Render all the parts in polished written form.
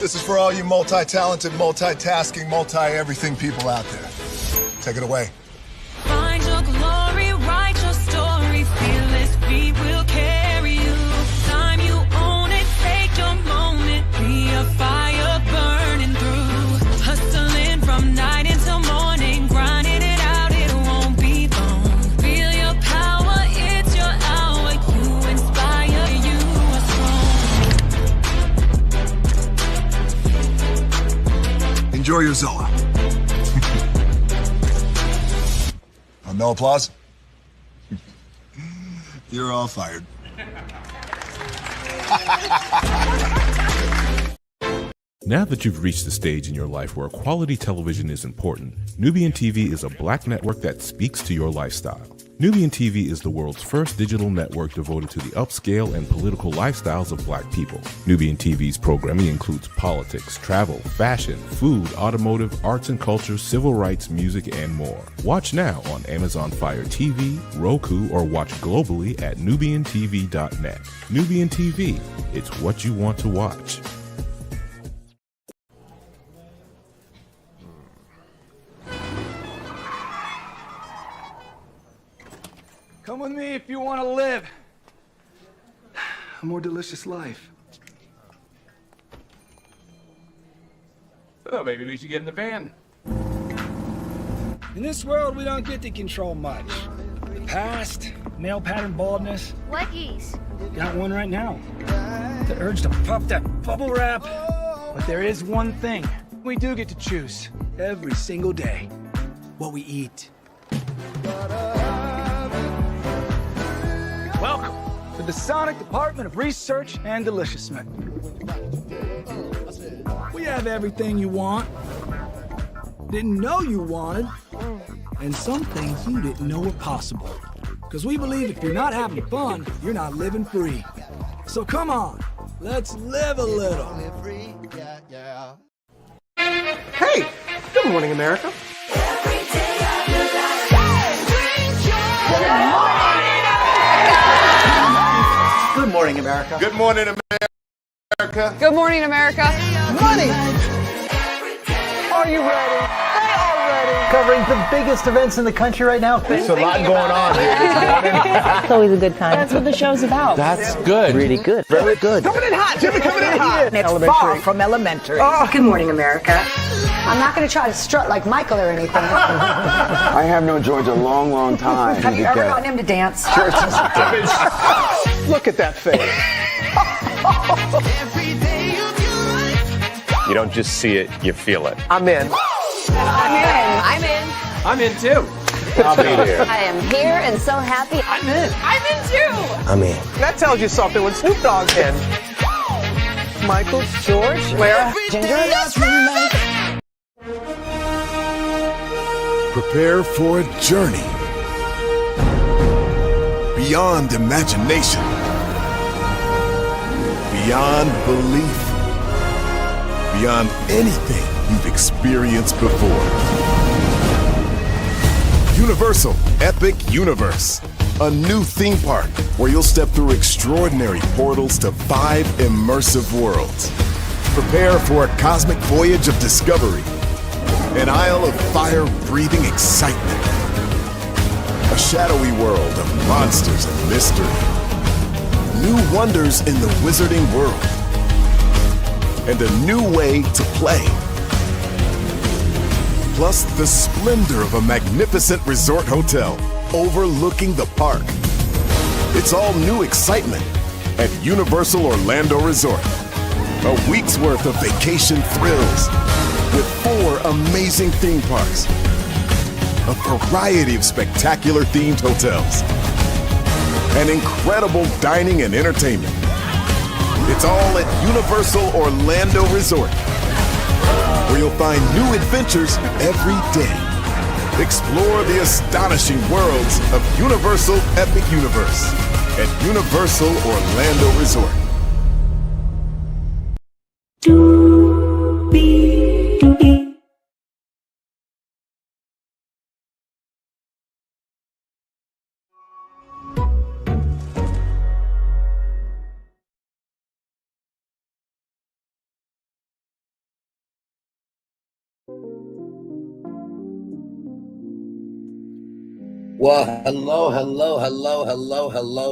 This is for all you multi-talented, multitasking, multi-everything people out there. Take it away. Find your glory, write your story, fearless feet will carry you. Time you own it, take your moment, be a fire burning through. Hustling from night until morning, grinding it out, it won't be long. Feel your power, it's your hour, you inspire, you are strong. Enjoy your Zoa. No applause? You're all fired. Now that you've reached the stage in your life where quality television is important, Nubian TV is a black network that speaks to your lifestyle. Nubian TV is the world's first digital network devoted to the upscale and political lifestyles of black people. Nubian TV's programming includes politics, travel, fashion, food, automotive, arts and culture, civil rights, music, and more. Watch now on Amazon Fire TV, Roku, or watch globally at nubiantv.net. Nubian TV, it's what you want to watch. Come with me if you want to live a more delicious life. Oh, maybe we should get in the van. In this world, we don't get to control much. The past, male pattern baldness. What geese? Got one right now. The urge to puff that bubble wrap. But there is one thing we do get to choose every single day: what we eat. Welcome to the Sonic Department of Research and Deliciousment. We have everything you want, didn't know you wanted, and some things you didn't know were possible. Because we believe if you're not having fun, you're not living free. So come on, let's live a little. Hey, good morning, America. Good morning, America. Good morning, America. Good morning, America. Money! Are you ready? They are ready. Covering the biggest events in the country right now. There's a lot going on here this morning. It's always a good time. That's what the show's about. That's good. Really good. Very good. Coming in hot, Jimmy, coming in hot. It's far from elementary. Oh, good morning, America. I'm not going to try to strut like Michael or anything. I have known George a long, long time. Have you ever gotten him to dance? Look at that face. You don't just see it, you feel it. I'm in. I'm in. I'm in. I'm in too. I'll be here. I am here and so happy. I'm in. I'm in too. I'm in. That tells you something when Snoop Dogg's in. Michael, George, where? Ginger. Prepare for a journey beyond imagination, beyond belief, beyond anything you've experienced before. Universal Epic Universe, a new theme park where you'll step through extraordinary portals to 5 immersive worlds. Prepare for a cosmic voyage of discovery, an isle of fire-breathing excitement, a shadowy world of monsters and mystery, new wonders in the wizarding world, and a new way to play. Plus the splendor of a magnificent resort hotel overlooking the park. It's all new excitement at Universal Orlando Resort. A week's worth of vacation thrills with 4 amazing theme parks, a variety of spectacular themed hotels, and incredible dining and entertainment. It's all at Universal Orlando Resort, where you'll find new adventures every day. Explore the astonishing worlds of Universal Epic Universe at Universal Orlando Resort. Well, hello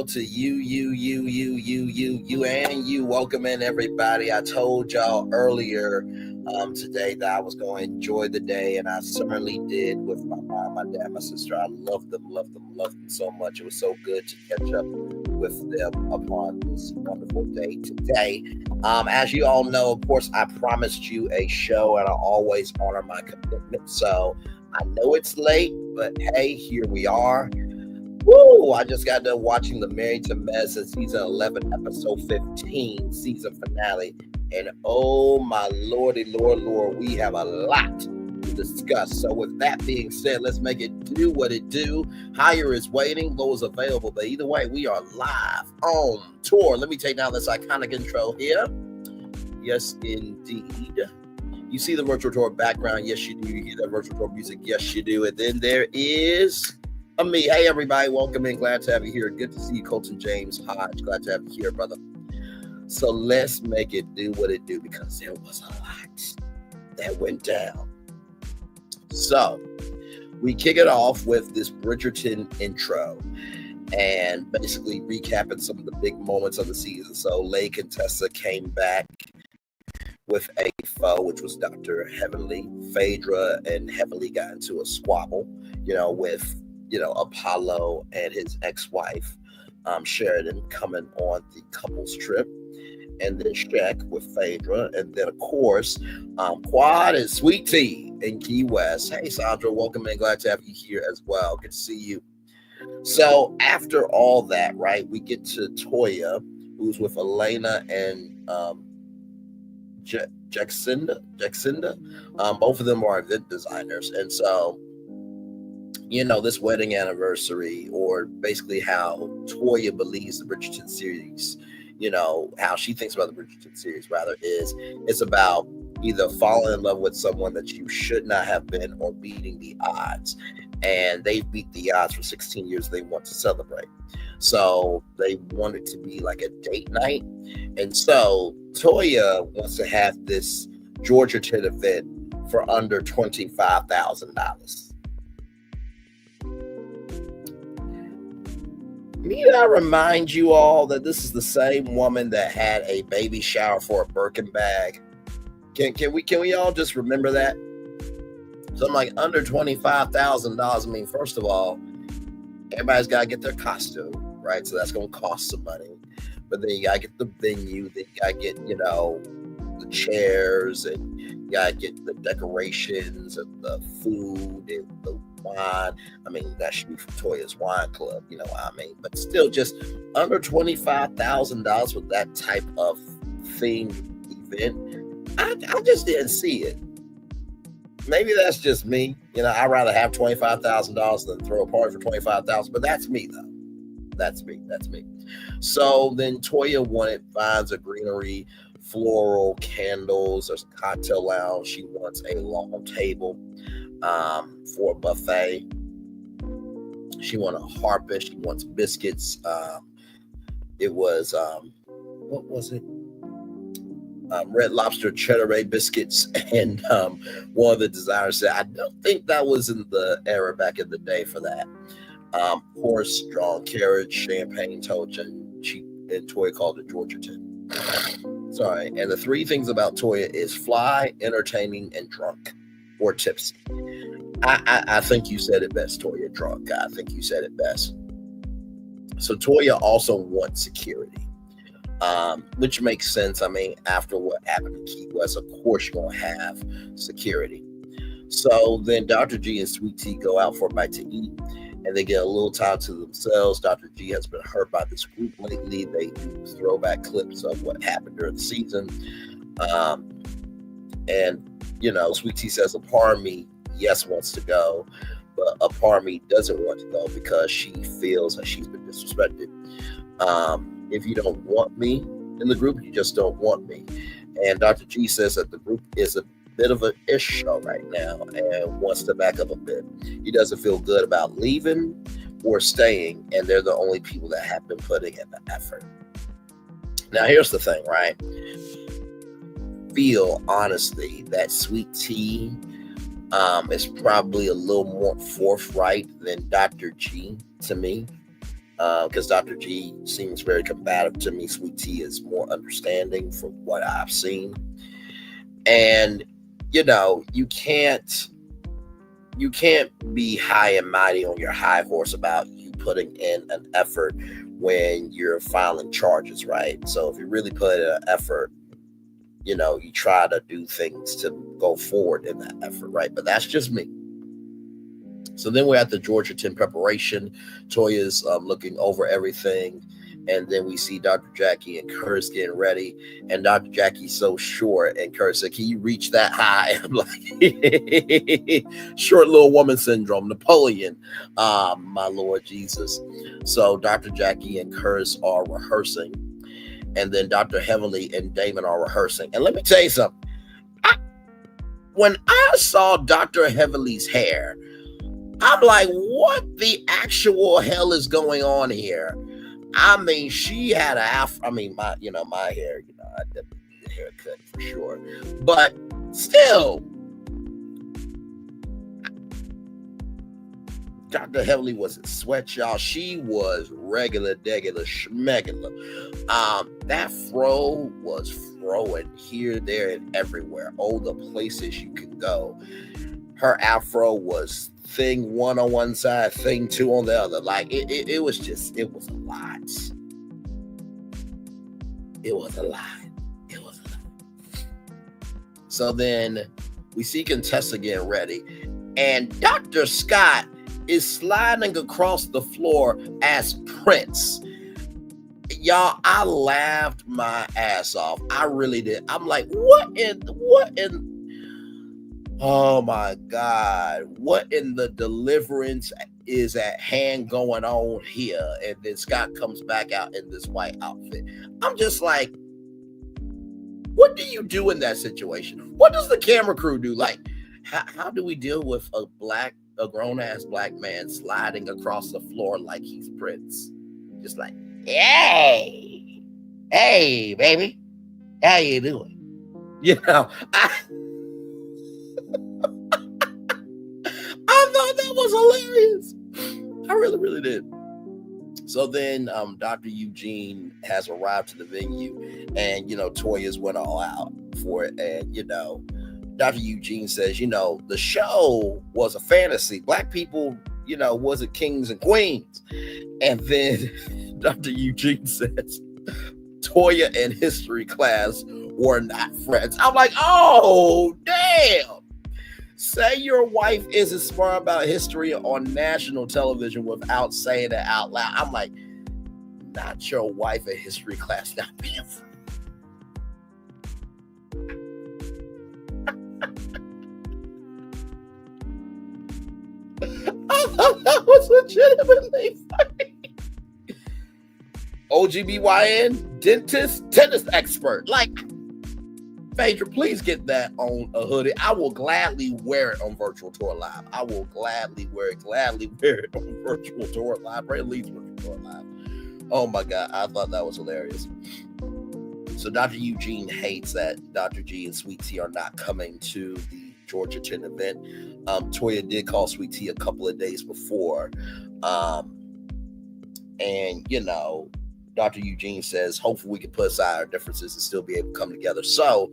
to you, and you. Welcome in, everybody. I told y'all earlier today that I was going to enjoy the day, and I certainly did with my mom, my dad, my sister. I loved them so much. It was so good to catch up with them upon this wonderful day today. As you all know, of course, I promised you a show, and I always honor my commitment. So I know it's late, but hey, here we are. Woo! I just got done watching the Married to Medicine season 11, episode 15, season finale. And oh my lordy, Lord, we have a lot to discuss. So with that being said, let's make it do what it do. Higher is waiting, low is available. But either way, we are live on tour. Let me take down this iconic intro here. Yes, indeed. You see the virtual tour background? Yes, you do. You hear that virtual tour music? Yes, you do. And then there is me. Hey, everybody. Welcome in. Glad to have you here. Good to see you, Colton James Hodge. Glad to have you here, brother. So let's make it do what it do, because there was a lot that went down. So we kick it off with this Bridgerton intro and basically recapping some of the big moments of the season. So Lake and Tessa came back with a foe, which was Dr. Heavenly. Phaedra and Heavenly got into a squabble, with, Apollo and his ex-wife, Sheridan, coming on the couples trip. And then Shaq with Phaedra. And then, of course, Quad and Sweet Tea in Key West. Hey, Sandra, welcome in. Glad to have you here as well. Good to see you. So after all that, right, we get to Toya, who's with Elena and Jacinda. Both of them are event designers. And so, this wedding anniversary, or basically how Toya believes the Bridgerton series, how she thinks about the Bridgerton series, rather, is it's about either falling in love with someone that you should not have been or beating the odds. And they've beat the odds for 16 years. They want to celebrate. So they want it to be like a date night. And so Toya wants to have this Georgetown event for under $25,000. Need I remind you all that this is the same woman that had a baby shower for a Birkin bag? Can we all just remember that? So I'm like, under $25,000. I mean, first of all, everybody's got to get their costume, right? So that's going to cost some money. But then you got to get the venue. Then you got to get, the chairs, and you got to get the decorations and the food and the wine. I mean, that should be from Toya's Wine Club, you know what I mean? But still, just under $25,000 with that type of themed event, I just didn't see it. Maybe that's just me. I'd rather have $25,000 than throw a party for $25,000. But that's me, though. That's me. So then Toya wanted vines of greenery, floral candles. There's a cocktail lounge. She wants a long table for a buffet. She wants a harpist. She wants biscuits. It was what was it? Red Lobster Cheddar biscuits. And one of the designers said, I don't think that was in the era back in the day for that. Horse-drawn carriage, champagne toast, and Toya called it Georgetown. Sorry. And the three things about Toya is fly, entertaining, and drunk or tipsy. I think you said it best, Toya. Drunk. I think you said it best. So Toya also wants security, which makes sense. I mean, after what happened in Key West, of course you're going to have security. So then Dr. G and Sweet Tea go out for a bite to eat, and they get a little time to themselves. Dr. G has been hurt by this group lately. They do throwback clips of what happened during the season. And, Sweet Tea says a part of me, yes, wants to go, but a part of me doesn't want to go because she feels that she's been disrespected. If you don't want me in the group, you just don't want me. And Dr. G says that the group is a bit of an ish show right now and wants to back up a bit. He doesn't feel good about leaving or staying, and they're the only people that have been putting in the effort. Now, here's the thing, right? Feel honestly that Sweet Tea is probably a little more forthright than Dr. G to me, because Dr. G seems very combative to me. Sweet Tea is more understanding from what I've seen. And, you know, you can't be high and mighty on your high horse about you putting in an effort when you're filing charges, right? So if you really put in an effort, you know, you try to do things to go forward in that effort, right? But that's just me. So then we're at the Georgia 10 preparation. Toya's looking over everything. And then we see Dr. Jackie and Curtis getting ready. And Dr. Jackie's so short. And Curtis said, can you reach that high? I'm like, short little woman syndrome, Napoleon, my Lord Jesus. So Dr. Jackie and Curtis are rehearsing. And then Dr. Heavenly and Damon are rehearsing. And let me tell you something. When I saw Dr. Heavenly's hair, I'm like, what the actual hell is going on here? I mean, she had a afro. I mean, my hair, I definitely need a haircut for sure. But still, Dr. Heavenly was in sweat, y'all. She was regular, schmegular. That fro was throwing here, there, and everywhere. Oh, the places you could go. Her afro was thing one on one side, thing two on the other. Like it was a lot. It was a lot. So then we see Contessa getting ready, and Dr. Scott is sliding across the floor as Prince. Y'all, I laughed my ass off. I really did. I'm like, what in oh my God, what in the deliverance is at hand going on here? And then Scott comes back out in this white outfit. I'm just like, what do you do in that situation? What does the camera crew do? Like, how do we deal with a grown-ass black man sliding across the floor like he's Prince? Just like, hey, baby, how you doing? You know, I thought that was hilarious. I really did. So then Dr. Eugene has arrived to the venue, and, Toya's went all out for it. And, Dr. Eugene says, the show was a fantasy. Black people, wasn't kings and queens. And then Dr. Eugene says, Toya and history class were not friends. I'm like, oh, damn. Say your wife isn't smart about history on national television without saying it out loud. I'm like, not your wife in history class not being friends. I thought that was legitimately funny. OGBYN, dentist, tennis expert. Like, Phaedra, please get that on a hoodie. I will gladly wear it on Virtual Tour Live. I will gladly wear it on Virtual Tour Live. Bray Lee's Virtual Tour Live. Oh my God, I thought that was hilarious. So Dr. Eugene hates that Dr. G and Sweet Tea are not coming to the Georgia 10 event. Toya did call Sweet Tea a couple of days before. And, Dr. Eugene says, hopefully we can put aside our differences and still be able to come together. So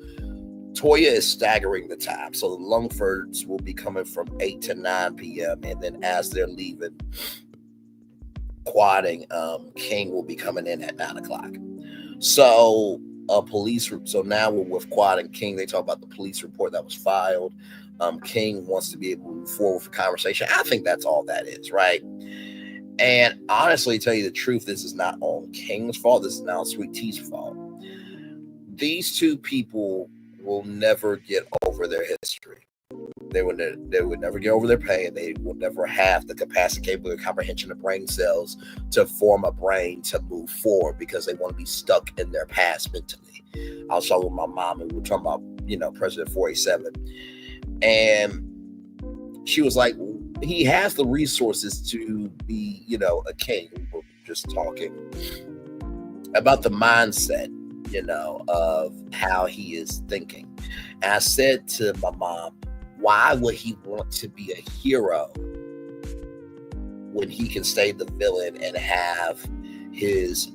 Toya is staggering the time. So the Lungfords will be coming from 8 to 9 p.m. And then as they're leaving, quadding, King will be coming in at 9 o'clock. So so now we're with Quad and King. They talk about the police report that was filed. King wants to be able to move forward with a conversation. I think that's all that is, right? And honestly, to tell you the truth, this is not on King's fault. This is not on Sweet Tea's fault. These two people will never get over their history. They would never get over their pain. They will never have the capacity, capability, comprehension of brain cells to form a brain to move forward because they want to be stuck in their past mentally. I was talking with my mom and we were talking about, President 487. And she was like, he has the resources to be, a king. We're just talking about the mindset, of how he is thinking. And I said to my mom, why would he want to be a hero when he can stay the villain and have his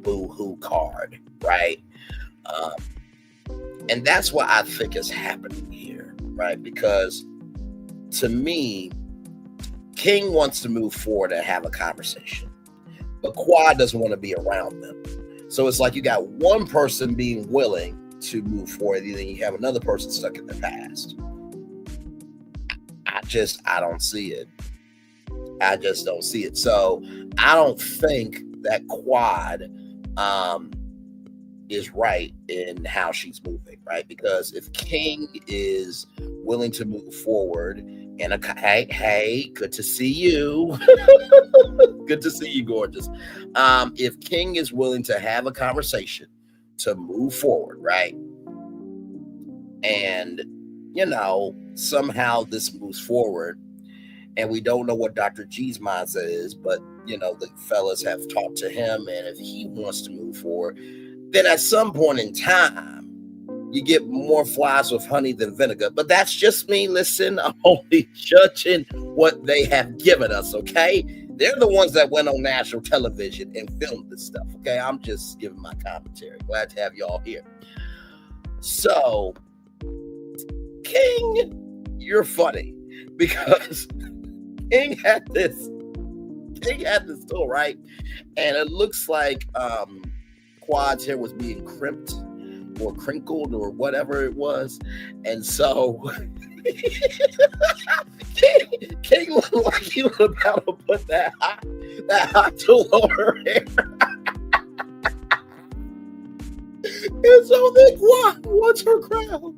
boo-hoo card, right? And that's what I think is happening here, right? Because to me, King wants to move forward and have a conversation, but Quad doesn't want to be around them. So it's like you got one person being willing to move forward, and then you have another person stuck in the past. I don't see it. I just don't see it. So I don't think that Quad is right in how she's moving, right? Because if King is willing to move forward, and hey, good to see you. Good to see you, gorgeous. If King is willing to have a conversation to move forward, right? And, somehow this moves forward, and we don't know what Dr. G's mindset is, but, the fellas have talked to him, and if he wants to move forward, then at some point in time, you get more flies with honey than vinegar. But that's just me. Listen, I'm only judging what they have given us, okay? They're the ones that went on national television and filmed this stuff, okay? I'm just giving my commentary. Glad to have y'all here. So, King, you're funny because King had this tool, right? And it looks like Quad's hair was being crimped or crinkled or whatever it was. And so King looked like he was about to put that hot tool on her hair. And so then Quad wants her crown.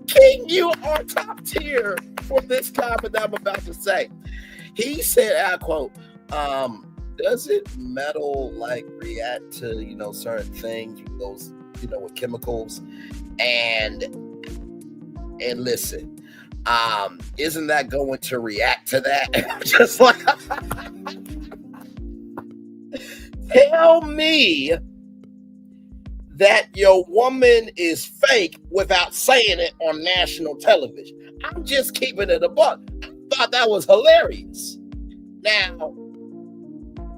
King, you are top tier for this comment that I'm about to say. He said, I quote, doesn't metal react to, certain things with those, with chemicals? And listen, isn't that going to react to that? Just like, tell me that your woman is fake without saying it on national television. I'm just keeping it a buck. I thought that was hilarious. Now,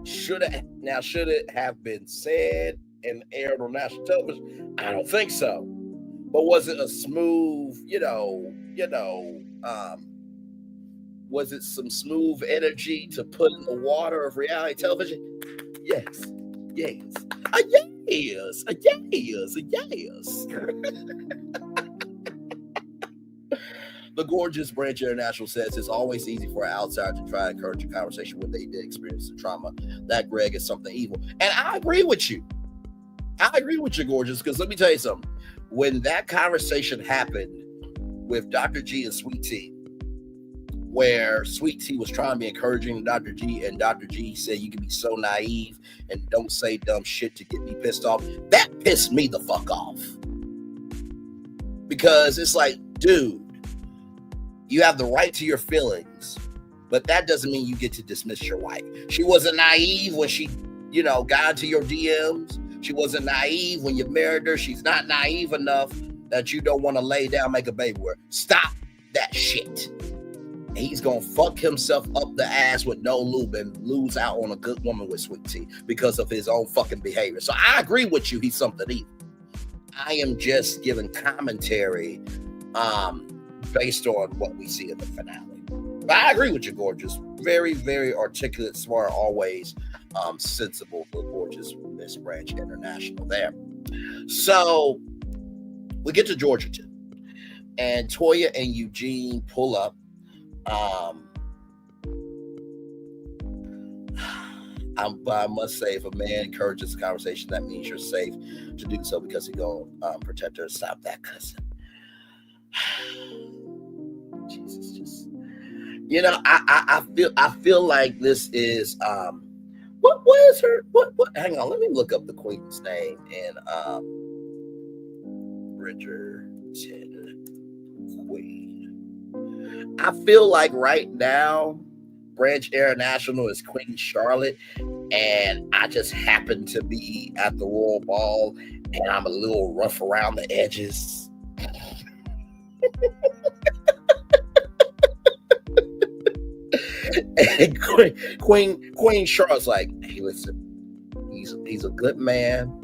should it have been said and aired on national television? I don't think so. But was it a smooth, was it some smooth energy to put in the water of reality television? Yes. Yes. Yes. The gorgeous Branch International says it's always easy for an outsider to try and encourage a conversation when they did experience the trauma. That Greg is something evil. And I agree with you. Gorgeous, because let me tell you something. When that conversation happened with Dr. G and Sweet Tea, where Sweet Tea was trying to be encouraging to Dr. G, and Dr. G said you can be so naive and don't say dumb shit to get me pissed off, that pissed me the fuck off. Because it's like, dude, you have the right to your feelings, but that doesn't mean you get to dismiss your wife. She wasn't naive when she, got into your DMs. She wasn't naive when you married her. She's not naive enough that you don't want to lay down, make a baby with her. Stop that shit. And he's going to fuck himself up the ass with no lube and lose out on a good woman with Sweet Tea because of his own fucking behavior. So I agree with you. He's something evil. I am just giving commentary based on what we see in the finale. But I agree with you, gorgeous. Very, very articulate, smart, always sensible, the gorgeous Miss Branch International there. So we get to Georgetown, and Toya and Eugene pull up. I must say, if a man encourages a conversation, that means you're safe to do so because he's going to protect her. Stop that, cousin. Jesus, just I feel like this is what is her what hang on, let me look up the queen's name in Bridgerton Queen. I feel like right now Branch International is Queen Charlotte, and I just happen to be at the Royal Ball, and I'm a little rough around the edges. And Queen Charlotte's like, hey, listen, he's a good man.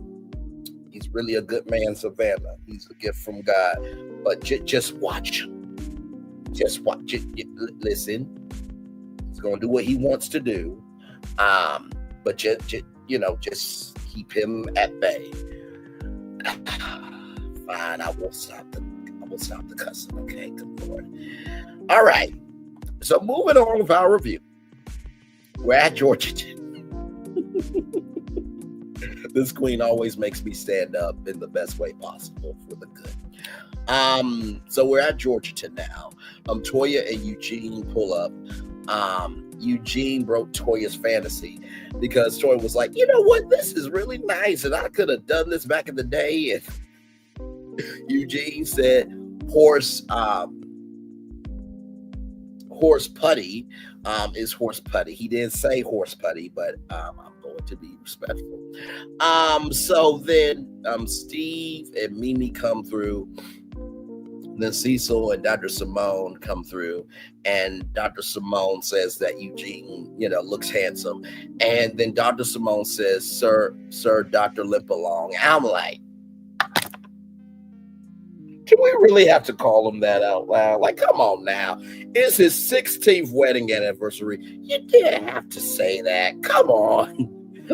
He's really a good man, Savannah. He's a gift from God. But just watch him. Just watch it. Listen, he's gonna do what he wants to do. But just keep him at bay. Fine, I will stop the cussing. Okay, good Lord. All right. So moving on with our review, we're at Georgetown. This queen always makes me stand up in the best way possible for the good. So we're at Georgetown now. Toya and Eugene pull up. Eugene broke Toya's fantasy because Toya was like, you know what, this is really nice, and I could have done this back in the day. And Eugene said, horse putty is horse putty. He didn't say horse putty, but I'm going to be respectful. So then Steve and Mimi come through. Then Cecil and Dr. Simone come through, and Dr. Simone says that Eugene, looks handsome. And then Dr. Simone says, Sir, Dr. Limpalong. I'm like, do we really have to call him that out loud? Like, come on now. It's his 16th wedding anniversary. You didn't have to say that. Come on.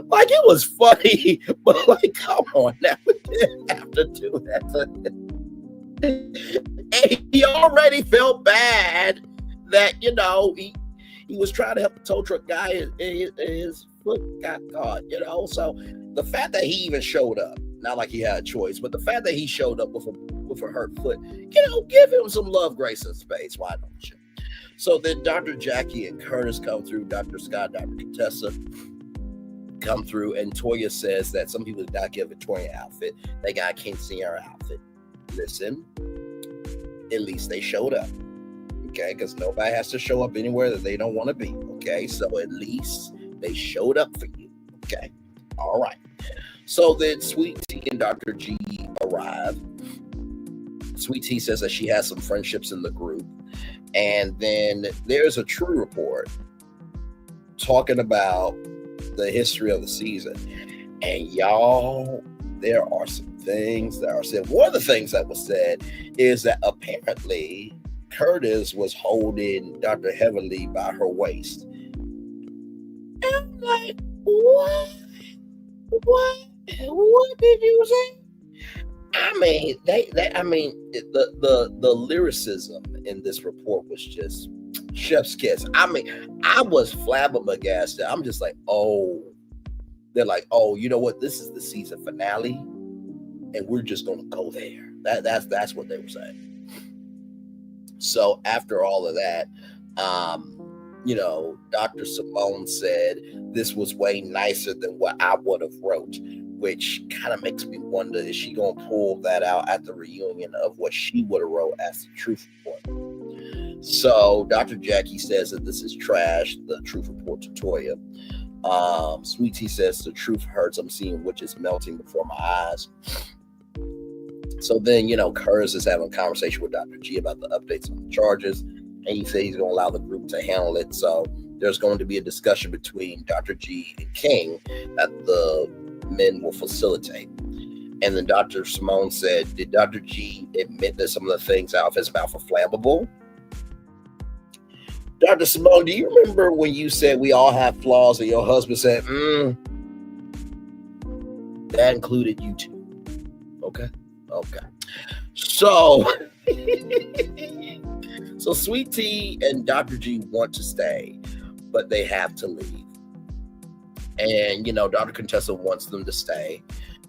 Like, it was funny, but like, come on now. We didn't have to do that. And he already felt bad that, he was trying to help the tow truck guy and his foot got caught, So the fact that he even showed up, not like he had a choice, but the fact that he showed up with a hurt foot, give him some love, grace, and space. Why don't you? So then Dr. Jackie and Curtis come through, Dr. Scott, Dr. Contessa come through, and Toya says that some people did not get a Victorian outfit. They got a quinceañera outfit. Listen, at least they showed up, okay? Because nobody has to show up anywhere that they don't want to be, okay? So at least they showed up for you, okay? All right. So then Sweet Tea and Dr. G arrive. Sweet Tea says that she has some friendships in the group. And then there's a True Report talking about the history of the season. And y'all, there are some things that are said. One of the things that was said is that apparently Curtis was holding Dr. Heavenly by her waist. And I'm like, what? What did you say? I mean, the lyricism in this report was just chef's kiss. I mean, I was flabbergasted. I'm just like, oh, they're like, oh, you know what? This is the season finale, and we're just gonna go there. That's what they were saying. So after all of that, Dr. Simone said this was way nicer than what I would have wrote, which kind of makes me wonder, is she going to pull that out at the reunion of what she would have wrote as the Truth Report? So Dr. Jackie says that this is trash, the Truth Report to Toya. Sweet Tea says the truth hurts. I'm seeing witches melting before my eyes. So then, Curtis is having a conversation with Dr. G about the updates on the charges. And he said he's going to allow the group to handle it. So there's going to be a discussion between Dr. G and King that the men will facilitate. And then Dr. Simone said, did Dr. G admit that some of the things out of his mouth are flammable? Dr. Simone, do you remember when you said we all have flaws and your husband said, that included you too? Okay. So Sweet Tea and Dr. G want to stay, but they have to leave. And, Dr. Contessa wants them to stay.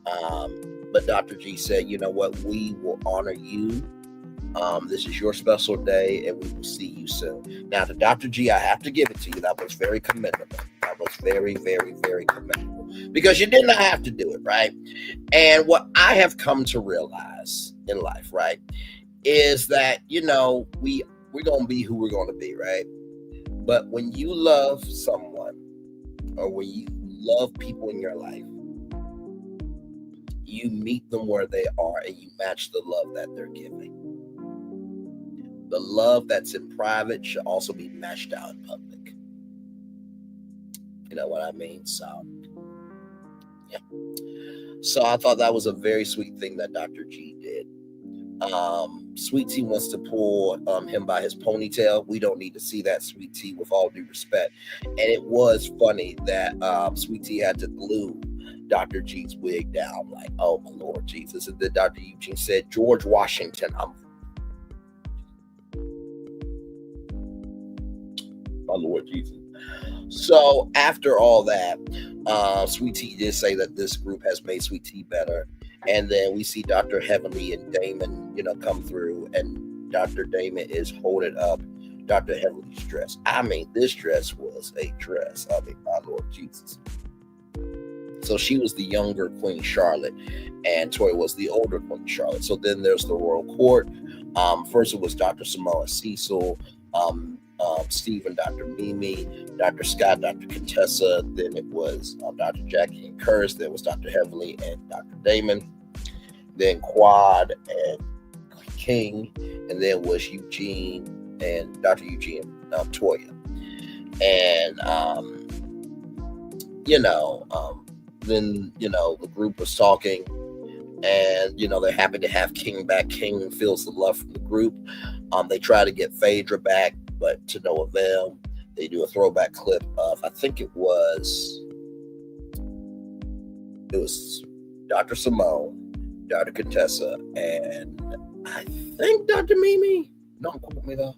But Dr. G said, you know what? We will honor you. This is your special day, and we will see you soon. Now, to Dr. G, I have to give it to you. That was very commendable. That was very, very, very commendable. Because you did not have to do it, right? And what I have come to realize in life, right, is that, we're going to be who we're going to be, right? But when you love someone, or when you love people in your life, you meet them where they are and you match the love that they're giving. The love that's in private should also be matched out in public. You know what I mean? So, yeah. So I thought that was a very sweet thing that Dr. G did. Sweet Tea wants to pull him by his ponytail. We don't need to see that, Sweet Tea, with all due respect. And it was funny that Sweet Tea had to glue Dr. G's wig down. Like, oh my Lord Jesus. And then Dr. Eugene said, George Washington, my Lord Jesus. So after all that, Sweet Tea did say that this group has made Sweet Tea better. And then we see Dr. Heavenly and Damon, come through, and Dr. Damon is holding up Dr. Heavenly's dress. I mean, this dress was a dress. I mean, my Lord Jesus. So she was the younger Queen Charlotte, and Toya was the older Queen Charlotte. So then there's the royal court. First it was Dr. Samoa Cecil, Steve and Dr. Mimi, Dr. Scott, Dr. Contessa. Then it was Dr. Jackie and Curtis. Then it was Dr. Heavenly and Dr. Damon. Then Quad and King. And then was Eugene and Dr. Eugene and Toya. And, then, the group was talking. And, they're happy to have King back. King feels the love from the group. They try to get Phaedra back, but to no avail. They do a throwback clip of, I think it was Dr. Simone, Dr. Contessa, and I think Dr. Mimi. Don't quote me though.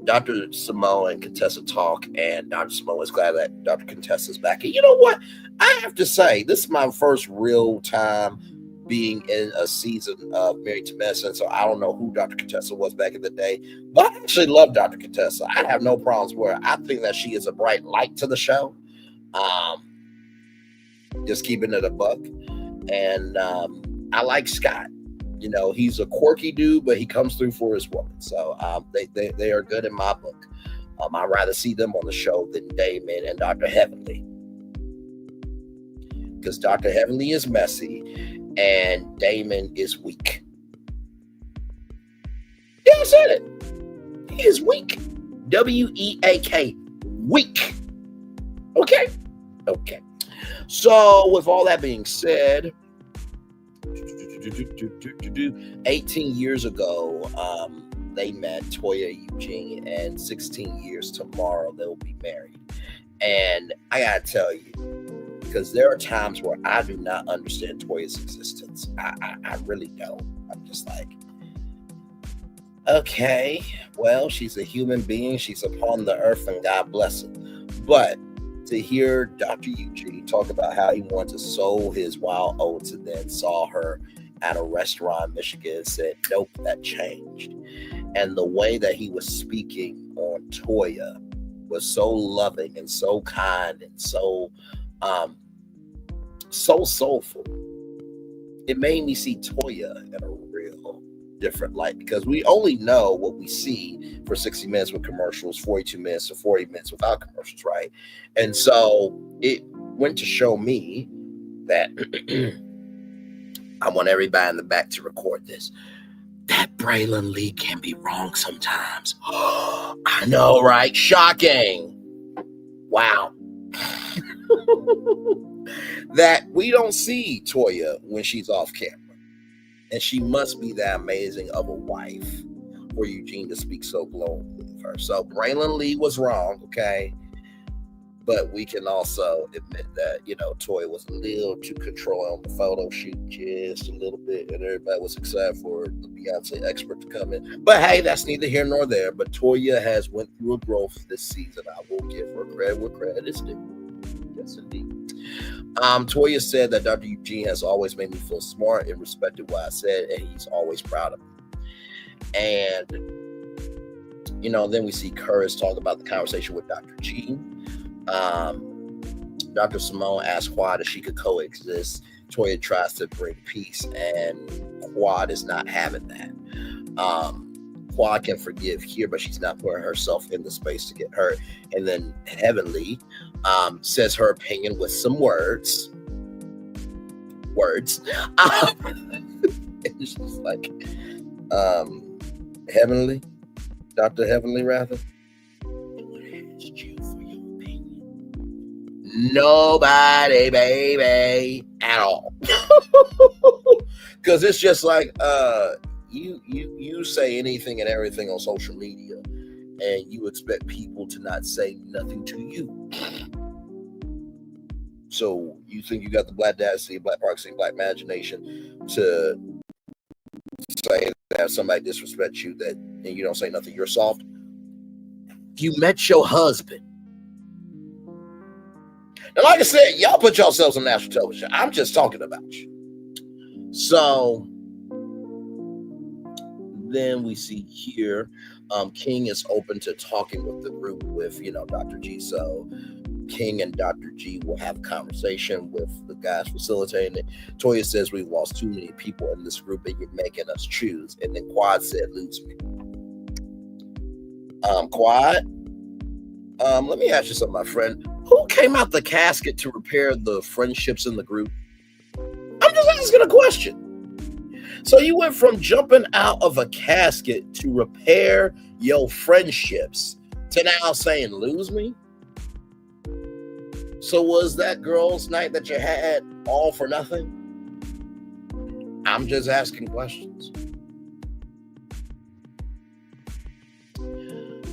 Dr. Simone and Contessa talk, and Dr. Simone is glad that Dr. Contessa is back. And you know what? I have to say, this is my first real time being in a season of Married to Medicine, so I don't know who Dr. Contessa was back in the day, but I actually love Dr. Contessa. I have no problems with her. I think that she is a bright light to the show. Just keeping it a buck. And I like Scott. He's a quirky dude, but he comes through for his woman. So they are good in my book. I'd rather see them on the show than Damon and Dr. Heavenly. Because Dr. Heavenly is messy and Damon is weak. Yeah, I said it. He is weak. W-E-A-K. Weak. Okay? Okay. So, with all that being said, 18 years ago, they met, Toya, Eugene, and 16 years tomorrow they'll be married. And I gotta tell you, because there are times where I do not understand Toya's existence. I really don't. I'm just like, okay, well, she's a human being. She's upon the earth, and God bless her. But to hear Dr. Eugene talk about how he wanted to sow his wild oats and then saw her at a restaurant in Michigan and said, nope, that changed. And the way that he was speaking on Toya was so loving and so kind and so soulful. It made me see Toya in a real different light, because we only know what we see for 60 minutes with commercials, 42 minutes to 40 minutes without commercials, right? And so it went to show me that I want everybody in the back to record this, that Braylon Lee can be wrong sometimes. I know, right? Shocking. Wow. That we don't see Toya when she's off camera. And she must be that amazing of a wife for Eugene to speak so glowingly of her. So Braylon Lee was wrong, okay? But we can also admit that, Toya was a little too controlling on the photo shoot, just a little bit. And everybody was excited for the Beyonce expert to come in. But hey, that's neither here nor there. But Toya has went through a growth this season. I will give her credit where credit is due. Yes, indeed. Toya said that Dr. Eugene has always made me feel smart and respected what I said, and he's always proud of me. And, then we see Curtis talk about the conversation with Dr. G. Dr. Simone asked Quad if she could coexist. Toya tries to bring peace, and Quad is not having that. Quad can forgive here, but she's not putting herself in the space to get hurt. And then Heavenly says her opinion with some words. It's just like, Heavenly, Dr. Heavenly, rather. Nobody, baby, at all. Because it's just like, you say anything and everything on social media, and you expect people to not say nothing to you. So you think you got the black audacity, black proxy, black imagination to say that somebody disrespects you, that and you don't say nothing, you're soft. You met your husband. Now, like I said, y'all put yourselves on national television. I'm just talking about you. So then we see here, King is open to talking with the group with, Dr. G. So King and Dr. G will have a conversation with the guys facilitating it. Toya says, we've lost too many people in this group and you're making us choose. And then Quad said, lose me. Quad, let me ask you something, my friend. Who came out the casket to repair the friendships in the group? I'm just asking a question. So you went from jumping out of a casket to repair your friendships to now saying, lose me? So was that girls' night that you had all for nothing? I'm just asking questions.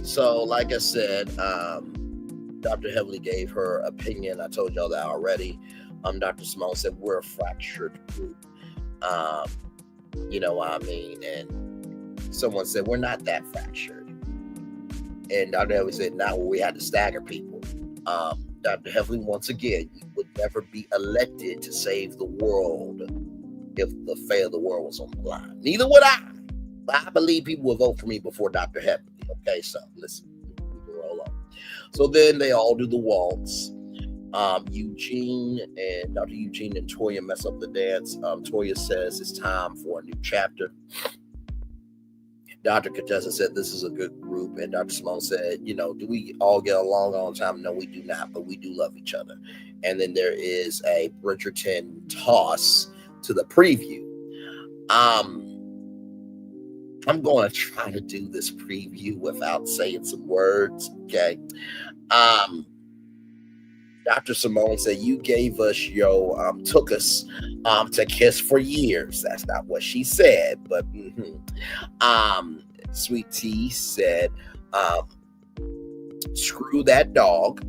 So, like I said, Dr. Heavenly gave her opinion. I told y'all that already. Dr. Simone said, we're a fractured group. You know what I mean? And someone said, we're not that fractured. And Dr. Heavenly said, not where we had to stagger people. Dr. Heavenly, once again, you would never be elected to save the world if the fate of the world was on the line. Neither would I. But I believe people will vote for me before Dr. Heavenly. Okay, so listen, we can roll on. So then they all do the waltz. Eugene and Dr. Eugene and Toya mess up the dance. Toya says it's time for a new chapter. Dr. Contessa said this is a good group, and Dr. Simone said, do we all get along all the time? No, we do not, but we do love each other. And then there is a Bridgerton toss to the preview. I'm going to try to do this preview without saying some words, okay? Dr. Simone said, you gave us took us to kiss for years. That's not what she said, but Sweet Tea said, screw that dog.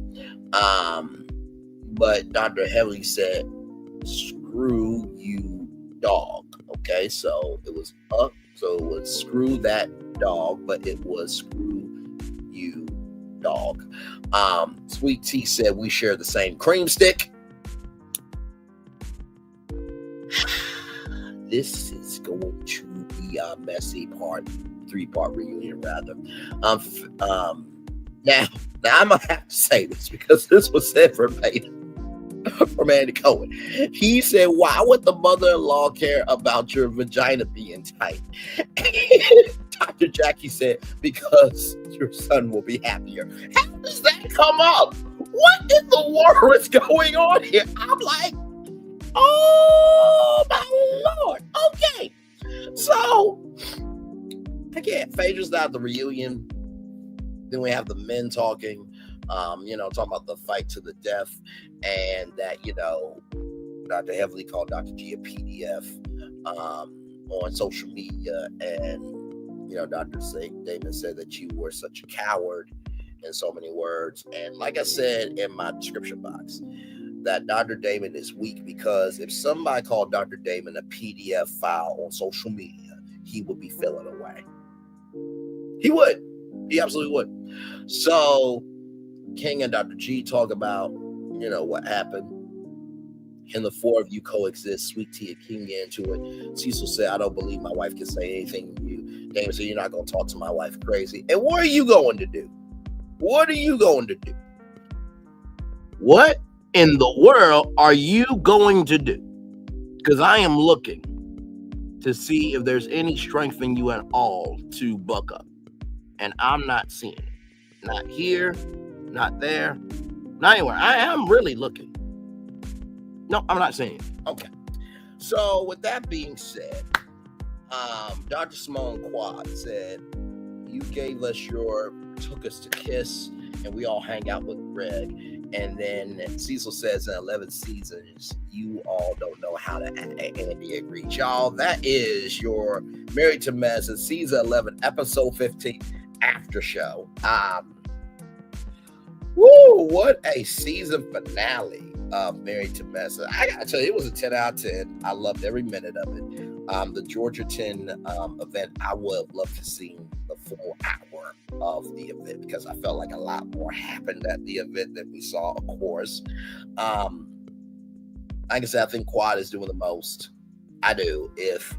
But Dr. Heavenly said, screw you, dog. Okay, so it was up. So it was screw that dog, but it was screw you, dog. Sweet Tea said we share the same cream stick. This is going to be a messy three-part reunion, rather. Now I'm gonna have to say this because this was said verbatim from Andy Cohen. He said, why would the mother-in-law care about your vagina being tight? Dr. Jackie said, because your son will be happier. How does that come up? What in the world is going on here? I'm like, oh my Lord. Okay. So, again, Phaedra's not at the reunion. Then we have the men talking. Talking about the fight to the death, and that, Dr. Heavenly called Dr. G a PDF on social media, and, Dr. Damon said that you were such a coward in so many words. And like I said in my description box, that Dr. Damon is weak because if somebody called Dr. Damon a PDF file on social media, he would be feeling away. He would. He absolutely would. So King and Dr. G talk about, what happened. And the four of you coexist. Sweet Tea and King get into it. Cecil said, I don't believe my wife can say anything to you. Damon said, you're not going to talk to my wife crazy. And what are you going to do? What are you going to do? What in the world are you going to do? Because I am looking to see if there's any strength in you at all to buck up. And I'm not seeing it. Not here, not there, Not anywhere. I am really looking. No, I'm not saying it. Okay. So with that being said, Dr. Simone Quad said, you took us to Kiss, and we all hang out with Greg. And then Cecil says in 11 seasons, you all don't know how to Andy agrees. Y'all, that is your Married to Medicine season 11, episode 15 after show. Woo, what a season finale of Married to Medicine. I gotta tell you, it was a 10 out of 10. I loved every minute of it. The Georgia 10 event, I would have loved to see the full hour of the event because I felt like a lot more happened at the event than we saw, of course. Like I said, I think Quad is doing the most. I do. If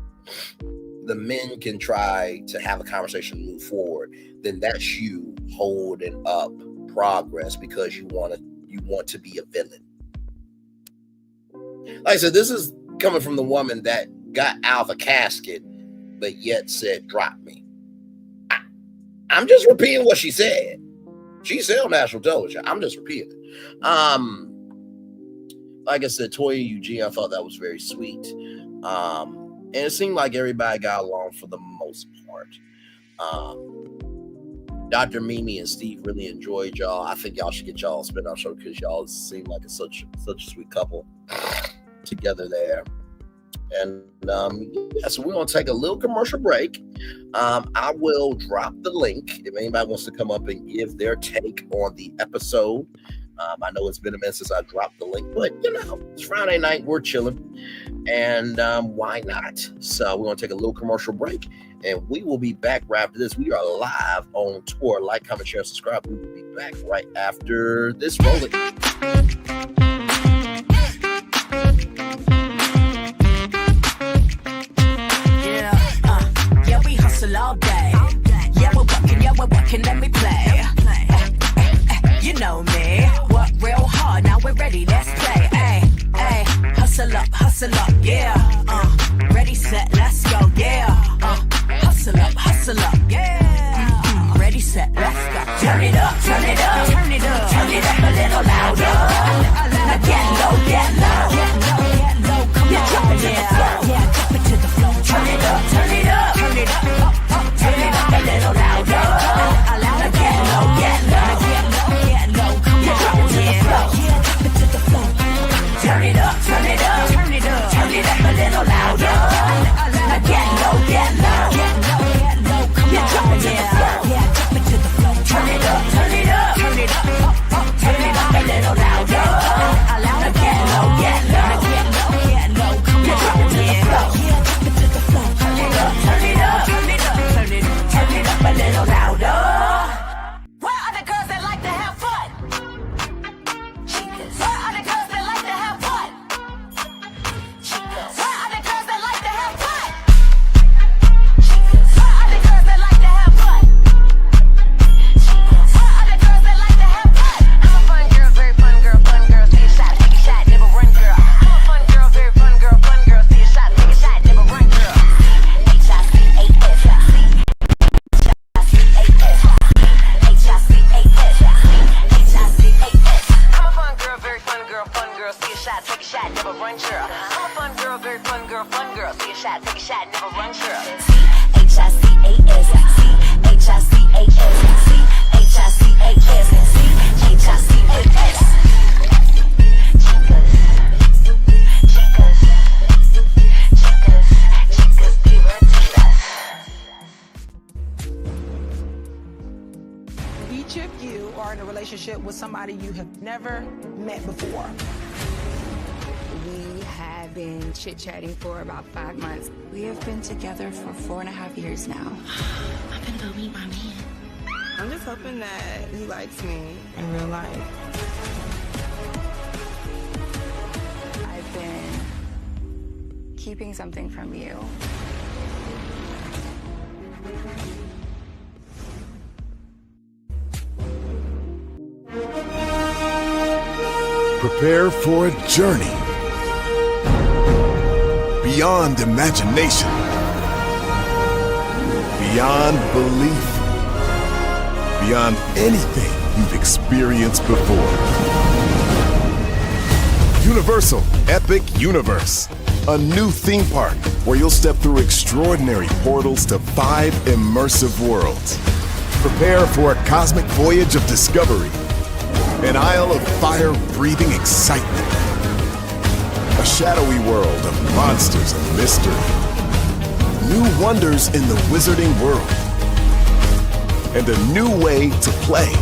the men can try to have a conversation and move forward, then that's you holding up progress because you want to be a villain. Like I said, this is coming from the woman that got out of a casket, but yet said, drop me. I'm just repeating what she said. She said on national television. I'm just repeating it. Like I said, Toya Eugene, I thought that was very sweet. And it seemed like everybody got along for the most part. Dr. Mimi and Steve really enjoyed y'all. I think y'all should get y'all a spin-off show because y'all seem like such a sweet couple together there. And so we're going to take a little commercial break. I will drop the link if anybody wants to come up and give their take on the episode. I know it's been a minute since I dropped the link, but it's Friday night, we're chilling, and why not? So we're going to take a little commercial break, and we will be back right after this. We are live on tour. Like, comment, share, and subscribe. We will be back right after this rolling. All day. Yeah, we're working, let me play. You know me, work real hard, now we're ready, let's play. Hey, hustle up, yeah. Ready, set, let's go, yeah. Hustle up, yeah. Ready, set, let's go. Turn it up, turn it up, turn it up, turn it up a little louder. Now get low, come on, drop it to the floor, yeah, drop it to the floor. Turn it up, turn it up, turn it up. Turn it up a little louder. Now get low, come on, drop it to the floor. Yeah, drop it to the floor. Turn it up, turn it up, turn it up, turn it up a little louder. Now get low, come on, drop it to the floor. Yeah, drop it to the floor. Turn it up, turn it up, turn it up, turn it up a little louder. Now get low, come on, drop it to the floor. Yeah, drop it to the floor. Turn it up, turn it up, turn it up. Turn it up a little louder. Where are the girls that like to have fun? Chicas. Where are the girls that like to have fun? Chicas. Where are the girls that like to have fun? Chicas. Where are the girls that like to have fun? Chicas. Where are the girls that like to have fun? I'm a fun girl, very fun girl, take a shot, never run girl. I'm a fun girl, very fun girl, take a shot, never run girl. Take a shot, never run, girl. I'm a fun girl, very fun girl, take a shot, never run, girl. C-H-I-C-A-S, C-H-I-C-A-S, C-H-I-C-A-S, C-H-I-C-A-S. Chicas, divertidas. Each of you are in a relationship with somebody you have never met before. We have been chit-chatting for about 5 months. We have been together for 4.5 years now. I'm gonna go meet my man. I'm just hoping that he likes me in real life. I've been keeping something from you. Prepare for a journey beyond imagination, beyond belief, beyond anything you've experienced before. Universal Epic Universe, a new theme park where you'll step through extraordinary portals to 5 immersive worlds. Prepare for a cosmic voyage of discovery, an isle of fire-breathing excitement, a shadowy world of monsters and mystery, new wonders in the wizarding world, and a new way to play.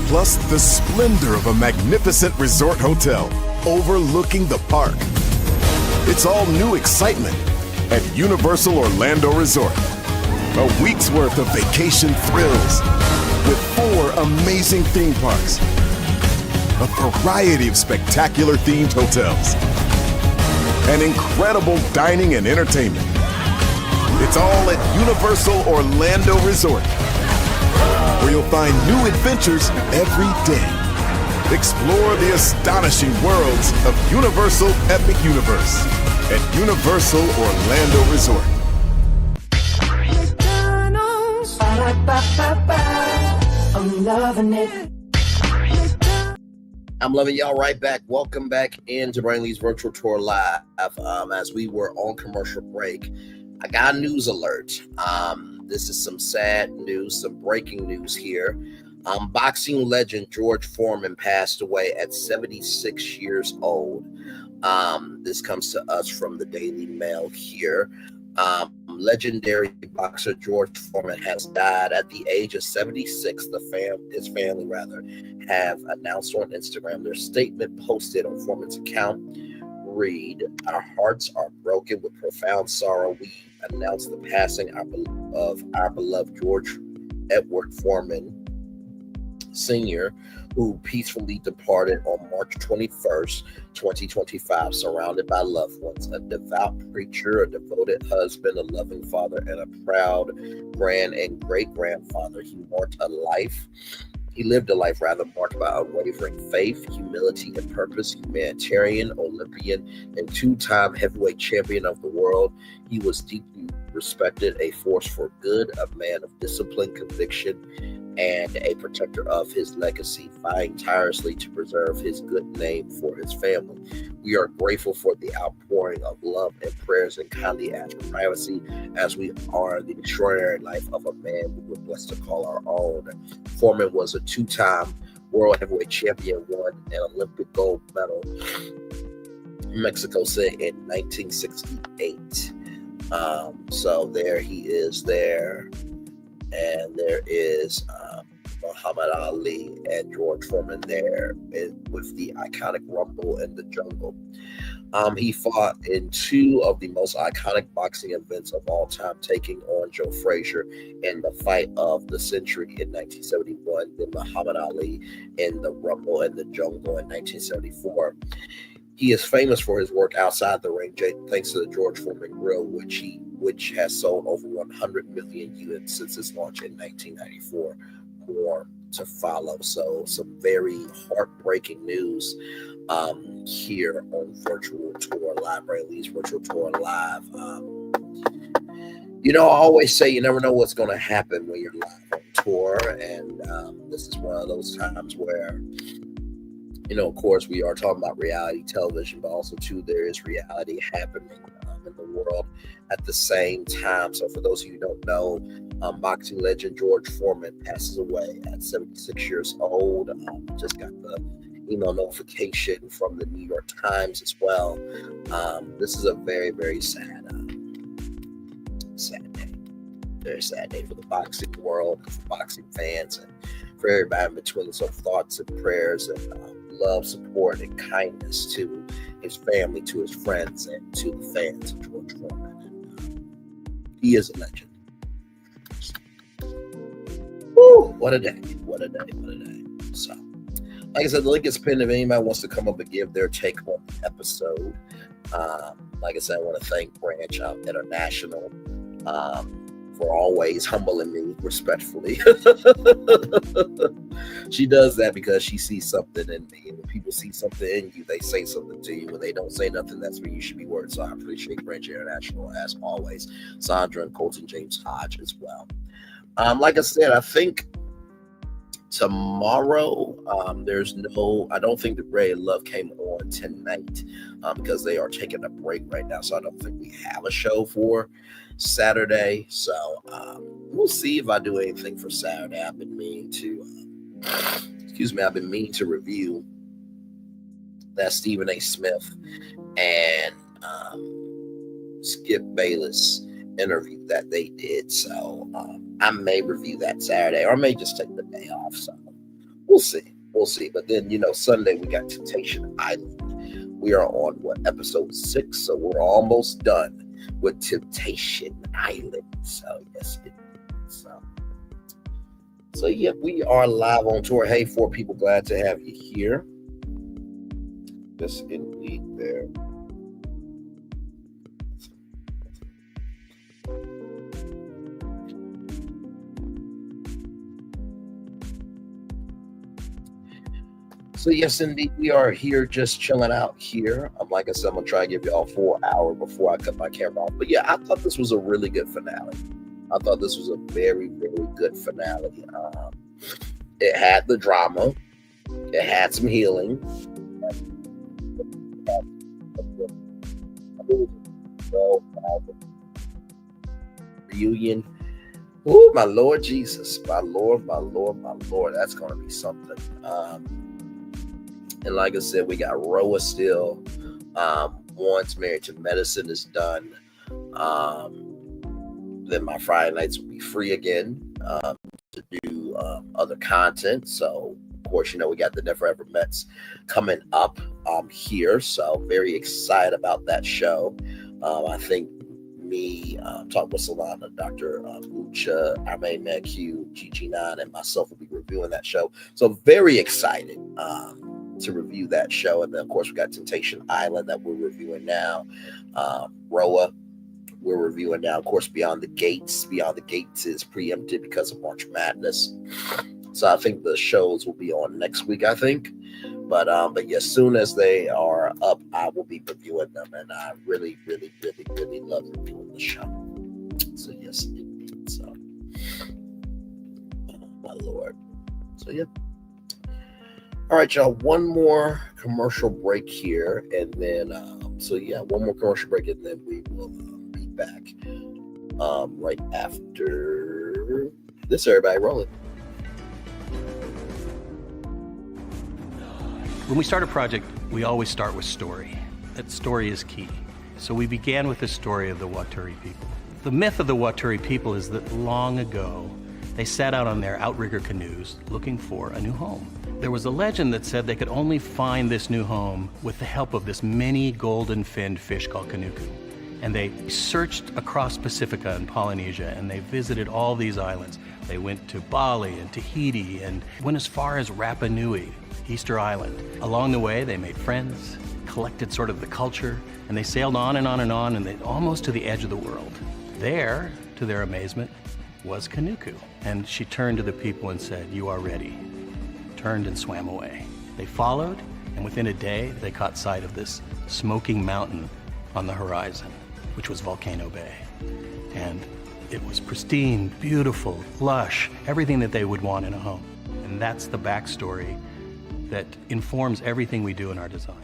Plus the splendor of a magnificent resort hotel overlooking the park. It's all new excitement at Universal Orlando Resort. A week's worth of vacation thrills with 4 amazing theme parks, a variety of spectacular themed hotels, and incredible dining and entertainment. It's all at Universal Orlando Resort, where you'll find new adventures every day. Explore the astonishing worlds of Universal Epic Universe at Universal Orlando Resort. I'm loving it. I'm loving y'all right back. Welcome back into Brain Lee's Virtual Tour Live. As we were on commercial break, I got a news alert. This is some sad news, some breaking news here. Boxing legend George Foreman passed away at 76 years old. This comes to us from the Daily Mail here. Legendary boxer George Foreman has died at the age of 76. His family have announced on Instagram. Their statement posted on Foreman's account read, "Our hearts are broken with profound sorrow. We announce the passing of our beloved George Edward Foreman Sr., who peacefully departed on March 21st, 2025, surrounded by loved ones, a devout preacher, a devoted husband, a loving father, and a proud grand and great-grandfather. He lived a life marked by unwavering faith, humility, and purpose. Humanitarian, Olympian, and 2-time heavyweight champion of the world. He was deeply respected, a force for good, a man of discipline, conviction, and a protector of his legacy, fighting tirelessly to preserve his good name for his family. We are grateful for the outpouring of love and prayers and kindly ask for privacy as we honor the extraordinary life of a man we were blessed to call our own." Foreman was a 2-time world heavyweight champion, won an Olympic gold medal in Mexico City in 1968. So there he is there. And there is Muhammad Ali and George Foreman there with the iconic Rumble in the Jungle. He fought in 2 of the most iconic boxing events of all time, taking on Joe Frazier in the fight of the century in 1971, then Muhammad Ali in the Rumble in the Jungle in 1974. He is famous for his work outside the ring, thanks to the George Foreman Grill, which has sold over 100 million units since its launch in 1994. More to follow. So some very heartbreaking news here on Virtual Tour Live, Brain Lee's Virtual Tour Live. I always say you never know what's going to happen when you're live on tour, and this is one of those times where, of course, we are talking about reality television, but also, too, there is reality happening in the world at the same time. So for those of you who don't know, boxing legend George Foreman passes away at 76 years old. Just got the email notification from the New York Times as well. This is a very, very sad day. Very sad day for the boxing world, for boxing fans, and for everybody in between. So thoughts and prayers and love, support, and kindness to his family, to his friends, and to the fans of George Foreman. He is a legend. Woo! What a day. What a day. What a day. So, like I said, the link is pinned if anybody wants to come up and give their take on the episode. Like I said, I want to thank Branch Out International for always humbling me respectfully. She does that because she sees something in me. And when people see something in you, they say something to you. When they don't say nothing, that's when you should be worried. So I appreciate Branch International as always. Sandra and Colton James Hodge as well. Like I said, I think tomorrow I don't think the Ray of Love came on tonight because they are taking a break right now. So I don't think we have a show for Saturday. So we'll see if I do anything for Saturday. I've been meaning to, review that Stephen A. Smith and Skip Bayless interview that they did. So I may review that Saturday, or I may just take the day off. So we'll see. But then, Sunday we got Temptation Island. We are on episode 6, so we're almost done with Temptation Island. So yes, it is. So yeah, we are live on tour. Hey, 4 people, glad to have you here. Yes, indeed, there. So yes, indeed, we are here just chilling out here. Like I said, I'm going to try to give y'all 4 hours before I cut my camera off. But yeah, I thought this was a really good finale. I thought this was a very, very good finale. It had the drama. It had some healing. Reunion. Oh, my Lord Jesus. My Lord. That's going to be something. And like I said, we got Roa still. Once Married to Medicine is done. Then my Friday nights will be free again to do other content. So, of course, we got the Never Ever Mets coming up here. So, very excited about that show. I think me, talking with Solana, Dr. Ucha, Armand McHugh, GG9, and myself will be reviewing that show. So, very excited to review that show. And then, of course, we got Temptation Island that we're reviewing now. Roa, we're reviewing now. Of course, Beyond the Gates. Beyond the Gates is preempted because of March Madness. So I think the shows will be on next week, I think. But yeah, as soon as they are up, I will be reviewing them. And I really, really, really, really love reviewing the show. So yes, indeed. So, my Lord. So yeah. All right, y'all. One more commercial break here, and then one more commercial break, and then we will be back right after this. Everybody, roll it. When we start a project, we always start with story. That story is key. So we began with the story of the Waturi people. The myth of the Waturi people is that long ago, they set out on their outrigger canoes looking for a new home. There was a legend that said they could only find this new home with the help of this mini golden-finned fish called Kanuku. And they searched across Pacifica and Polynesia, and they visited all these islands. They went to Bali and Tahiti and went as far as Rapa Nui, Easter Island. Along the way, they made friends, collected sort of the culture, and they sailed on and on and on, and they almost to the edge of the world. There, to their amazement, was Kanuku. And she turned to the people and said, "You are ready." Turned and swam away. They followed, and within a day, they caught sight of this smoking mountain on the horizon, which was Volcano Bay. And it was pristine, beautiful, lush, everything that they would want in a home. And that's the backstory that informs everything we do in our design.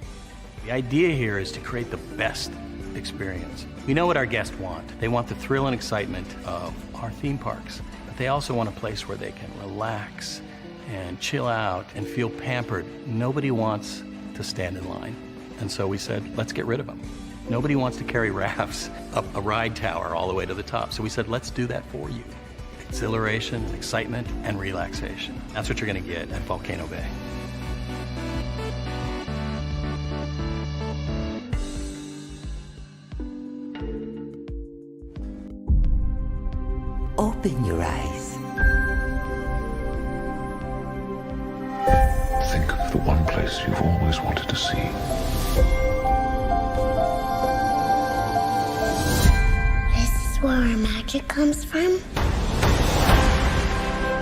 The idea here is to create the best experience. We know what our guests want. They want the thrill and excitement of our theme parks, but they also want a place where they can relax and chill out and feel pampered. Nobody wants to stand in line. And so we said, let's get rid of them. Nobody wants to carry rafts up a ride tower all the way to the top. So we said, let's do that for you. Exhilaration, excitement, and relaxation. That's what you're gonna get at Volcano Bay. Open your eyes. Think of the one place you've always wanted to see. This is where our magic comes from?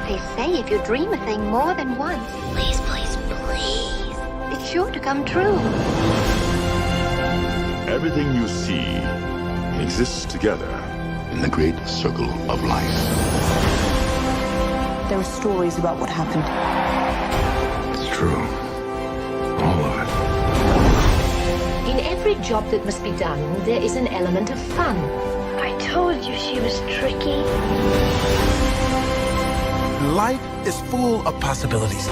They say if you dream a thing more than once, Please, please, please. it's sure to come true. Everything you see exists together in the great circle of life. There are stories about what happened. It's true. true. All of it. In every job that must be done, there is an element of fun. I told you she was tricky. Life is full of possibilities.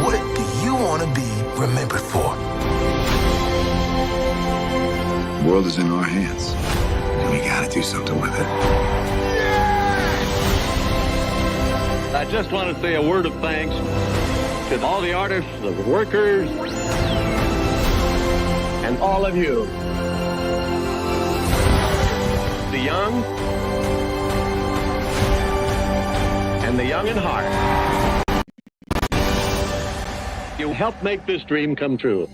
What do you want to be remembered for? The world is in our hands, and we gotta do something with it. I just want to say a word of thanks to all the artists, the workers, and all of you. The young and the young in heart. You helped make this dream come true.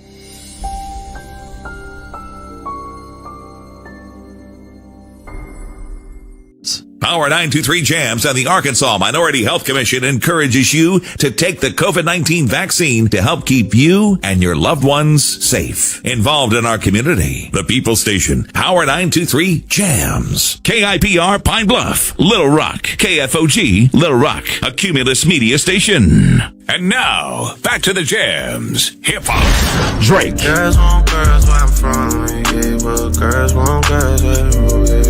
Power 923 Jams and the Arkansas Minority Health Commission encourages you to take the COVID-19 vaccine to help keep you and your loved ones safe. Involved in our community, the People Station, Power 923 Jams. KIPR Pine Bluff, Little Rock, KFOG, Little Rock, a Cumulus Media Station. And now, back to the jams. Hip-hop. Drake. Girls want girls where I'm from. Yeah, well, girls want girls where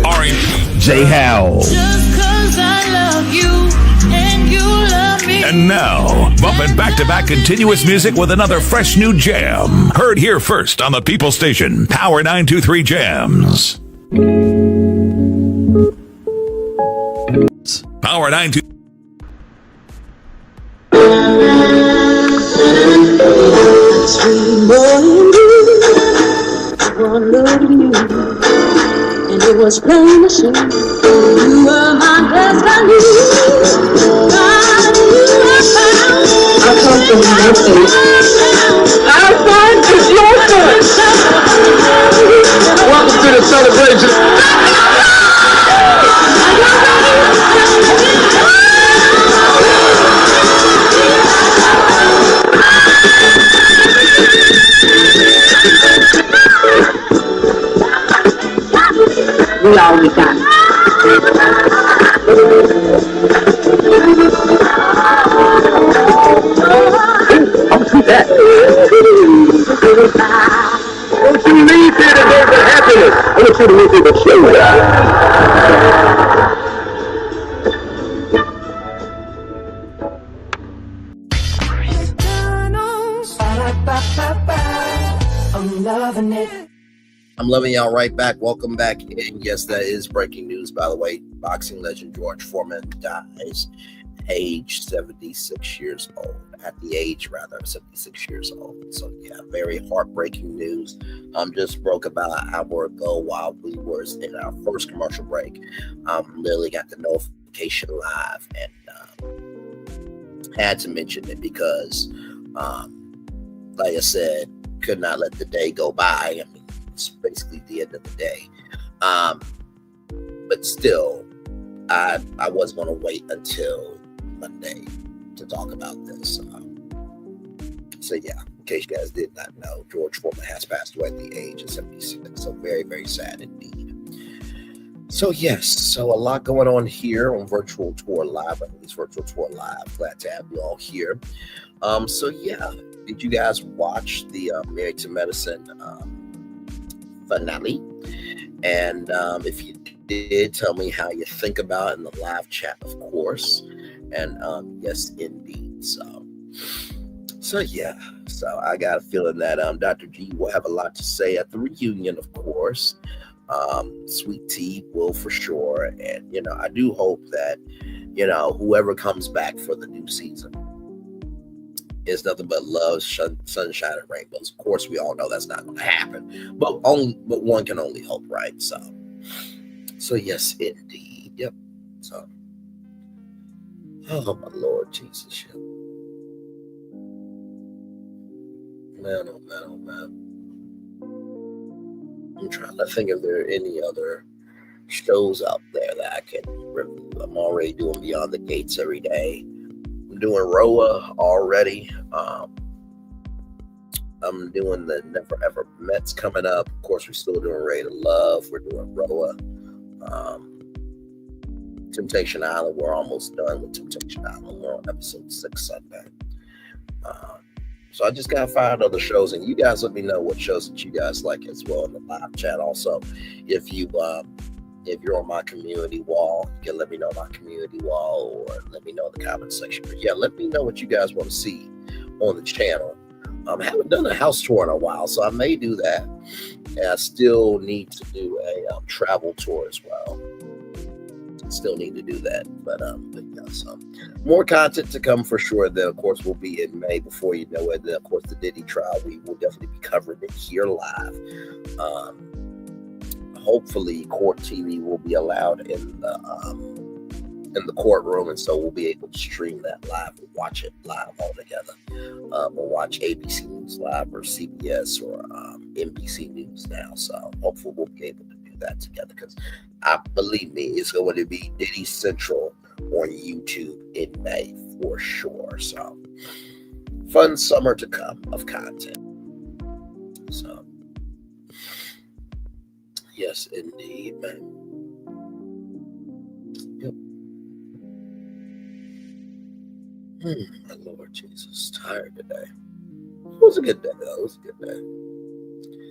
R&B. J. Howell. Just 'cause I love you and you love me. And now, bumping back-to-back continuous music with another fresh new jam. Heard here first on the People Station, Power 923 Jams. Power 923. Sweet morning dew, one look at you, and it was plain to see you were my destiny. I come from nothing. Our fun is your fun. Welcome to the celebration. We all we got. I'll see that. Don't you leave here today for happiness. I want you to leave here to show I'm loving it. I'm loving y'all right back. Welcome back. And yes, that is breaking news, by the way. Boxing legend George Foreman dies age 76 years old. At the age, rather, 76 years old. So, yeah, very heartbreaking news. Just broke about an hour ago while we were in our first commercial break. Literally got the notification live and had to mention it because, like I said, could not let the day go by. I mean, it's basically the end of the day. But still, I was going to wait until Monday to talk about this. So yeah, in case you guys did not know, George Foreman has passed away at the age of 76. So very, very sad indeed. So yes, so a lot going on here on Virtual Tour Live, at least Virtual Tour Live. Glad to have you all here. So yeah, did you guys watch the Married to Medicine finale? And if you did, tell me how you think about it in the live chat, of course. And yes, indeed. So yeah. So I got a feeling that Dr. G will have a lot to say at the reunion, of course. Sweet Tea will for sure. And you know, I do hope that, you know, whoever comes back for the new season is nothing but love, sunshine, and rainbows. Of course, we all know that's not going to happen, but one can only hope, right? So yes, indeed. Yep. So, oh my Lord Jesus, yep. Man, oh man, oh man. I'm trying to think if there are any other shows out there that I can review. I'm already doing Beyond the Gates every day. I'm doing Roa already. I'm doing the Never Ever Mets coming up. Of course, we're still doing Ray to Love. We're doing Roa. Temptation Island, we're almost done with Temptation Island. We're on episode 6 Sunday. So I just gotta find other shows, and you guys let me know what shows that you guys like as well in the live chat. Also, if you're on my community wall, you can let me know on my community wall, or let me know in the comment section. But yeah, let me know what you guys want to see on the channel. I haven't done a house tour in a while, so I may do that. And I still need to do a travel tour as well. Still need to do that, but yeah, so more content to come for sure. Then of course will be in May. Before you know it, then of course the Diddy trial, we will definitely be covering it here live. Hopefully court TV will be allowed in the courtroom, and so we'll be able to stream that live and watch it live all together. Or watch ABC News Live or CBS or NBC News now. So hopefully we'll be able to do that together, because believe me, it's going to be Diddy Central on YouTube in May for sure. So fun summer to come of content. So yes, indeed, man. Yep. My Lord Jesus, tired today. It was a good day, though. It was a good day.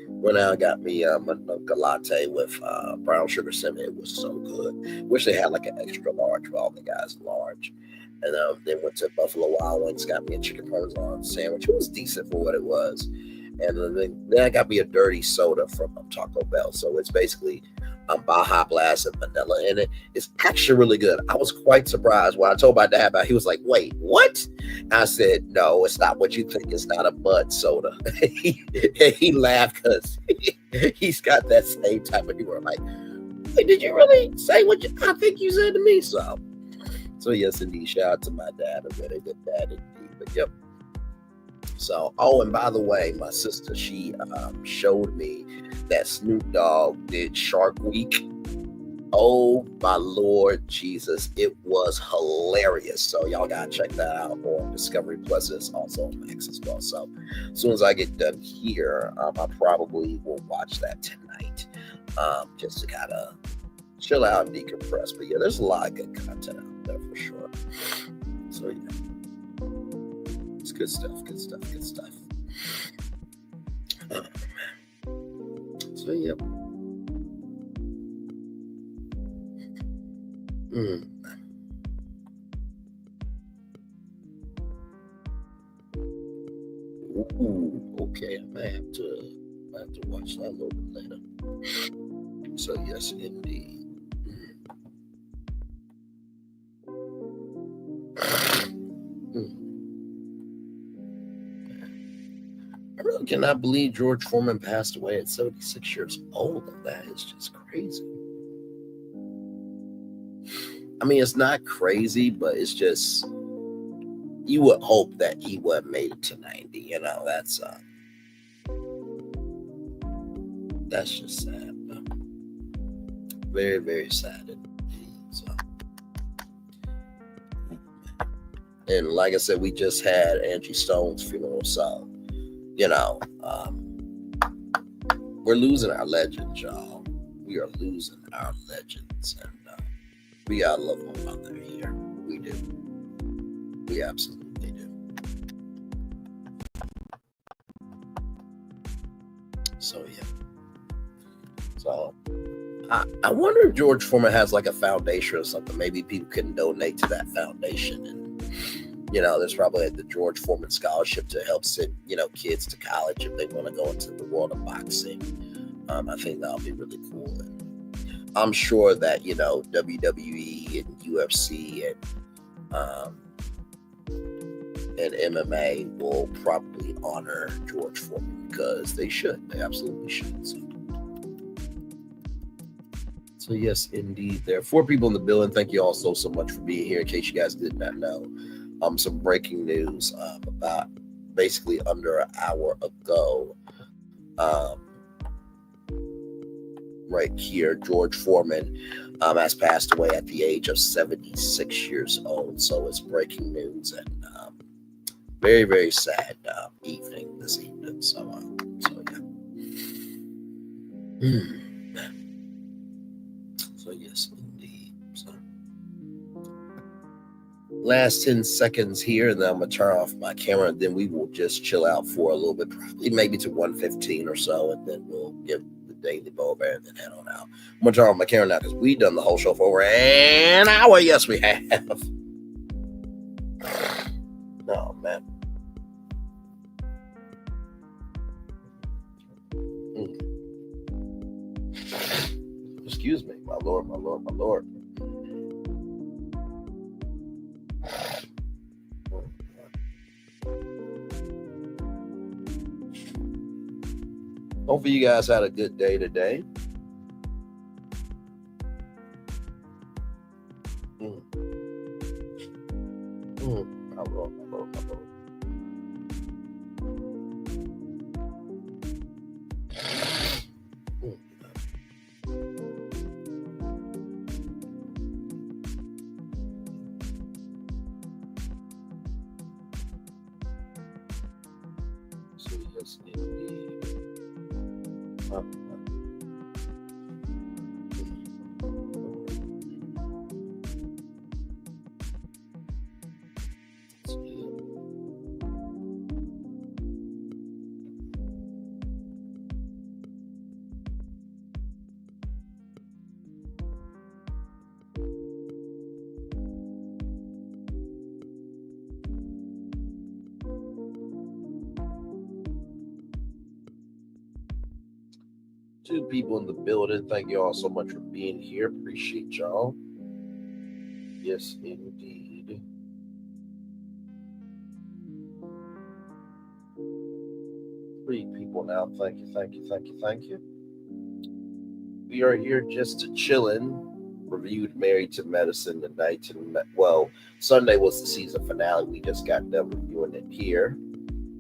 Went out and got me a mocha latte with brown sugar cinnamon. It was so good. Wish they had like an extra large, but all the guys large. And then went to Buffalo Wild Wings, got me a chicken parmesan sandwich. It was decent for what it was. And then I got me a dirty soda from Taco Bell. So it's basically Baja Blast and vanilla in it. It's actually really good. I was quite surprised when I told my dad about it. He was like, wait, what? I said, no, it's not what you think. It's not a mud soda. He laughed because he's got that same type of humor. I'm like, wait, did you really say what I think you said to me? So yes, indeed. Shout out to my dad. A very good dad indeed. But yep. So, oh, and by the way, my sister, she showed me that Snoop Dogg did Shark Week. Oh, my Lord Jesus. It was hilarious. So y'all got to check that out on Discovery Plus. It's also on Max as well. So as soon as I get done here, I probably will watch that tonight, just to kind of chill out and decompress. But yeah, there's a lot of good content out there for sure. So yeah. It's good stuff, good stuff, good stuff. Oh, man. So, yep. Ooh, okay. I might have to watch that a little bit later. So, yes, indeed. I really cannot believe George Foreman passed away at 76 years old. That is just crazy. I mean, it's not crazy, but it's just, you would hope that he would have made it to 90. You know, that's just sad. Very, very sad indeed. So. And like I said, we just had Angie Stone's funeral, so you know, we're losing our legends, y'all. We are losing our legends, and we gotta love them out there here. We do. We absolutely do. So yeah. So I wonder if George Foreman has like a foundation or something. Maybe people can donate to that foundation, and you know, there's probably like the George Foreman Scholarship to help send, you know, kids to college if they want to go into the world of boxing. I think that'll be really cool. And I'm sure that, you know, WWE and UFC and MMA will probably honor George Foreman, because they should. They absolutely should. So yes, indeed. There are 4 people in the building. Thank you all so much for being here. In case you guys did not know. Some breaking news about basically under an hour ago. Right here, George Foreman has passed away at the age of 76 years old. So it's breaking news, and very, very sad evening this evening. So yeah. So yes, indeed. So last 10 seconds here, and then I'm going to turn off my camera, and then we will just chill out for a little bit, probably maybe to 1:15 or so, and then we'll give the Daily Bowl and then head on out. I'm going to turn off my camera now because we've done the whole show for over an hour. Yes, we have. Oh, man. Excuse me, my Lord, my Lord, my Lord. Hopefully you guys had a good day today. My Lord, my Lord, my Lord. So yes, indeed. Two people in the building. Thank you all so much for being here. Appreciate y'all. Yes, indeed. Three people now. Thank you, thank you, thank you, thank you. We are here just to chillin'. Reviewed Married to Medicine tonight. Well, Sunday was the season finale. We just got done reviewing it here.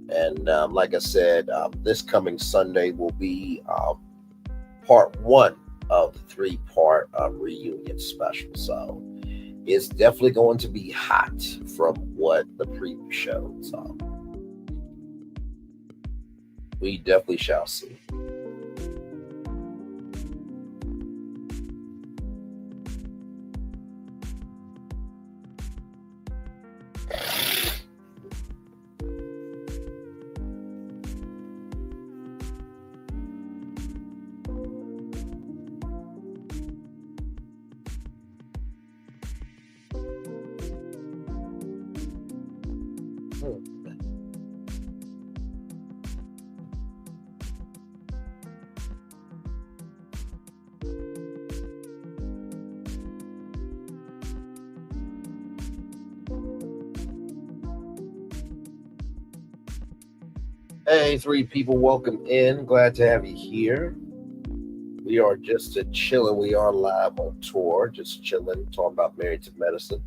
And like I said, this coming Sunday will be part one of the 3-part reunion special. So it's definitely going to be hot from what the preview showed. So we definitely shall see. Hey, 3 people, welcome in. Glad to have you here. We are just chilling. We are live on tour, just chilling, talking about Married to Medicine.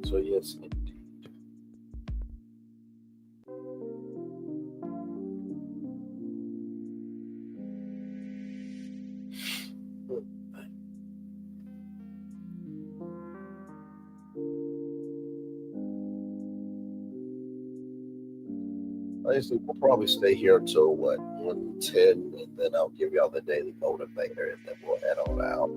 So yes, indeed. Honestly, we'll probably stay here until 1:10, and then I'll give y'all the daily motivator, and then we'll head on out.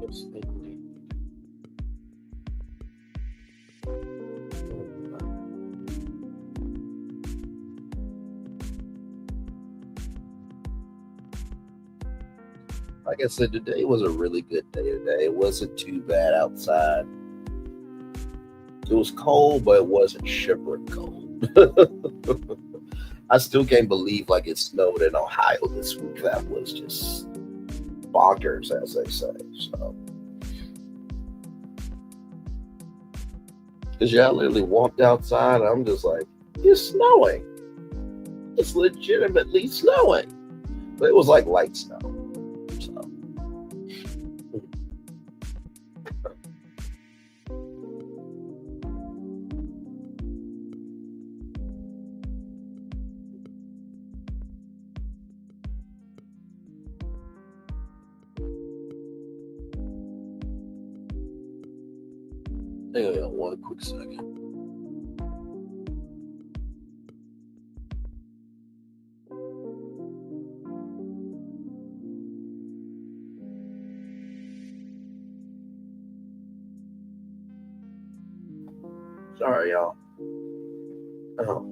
Yes, indeed. Like I said, today was a really good day today. It wasn't too bad outside. It was cold, but it wasn't shivering cold. I still can't believe like it snowed in Ohio this week. That was just bonkers, as they say. So, because I literally walked outside, and I'm just like, it's snowing. It's legitimately snowing, but it was like light snow. So. Hang on one quick second. Sorry, y'all. Oh,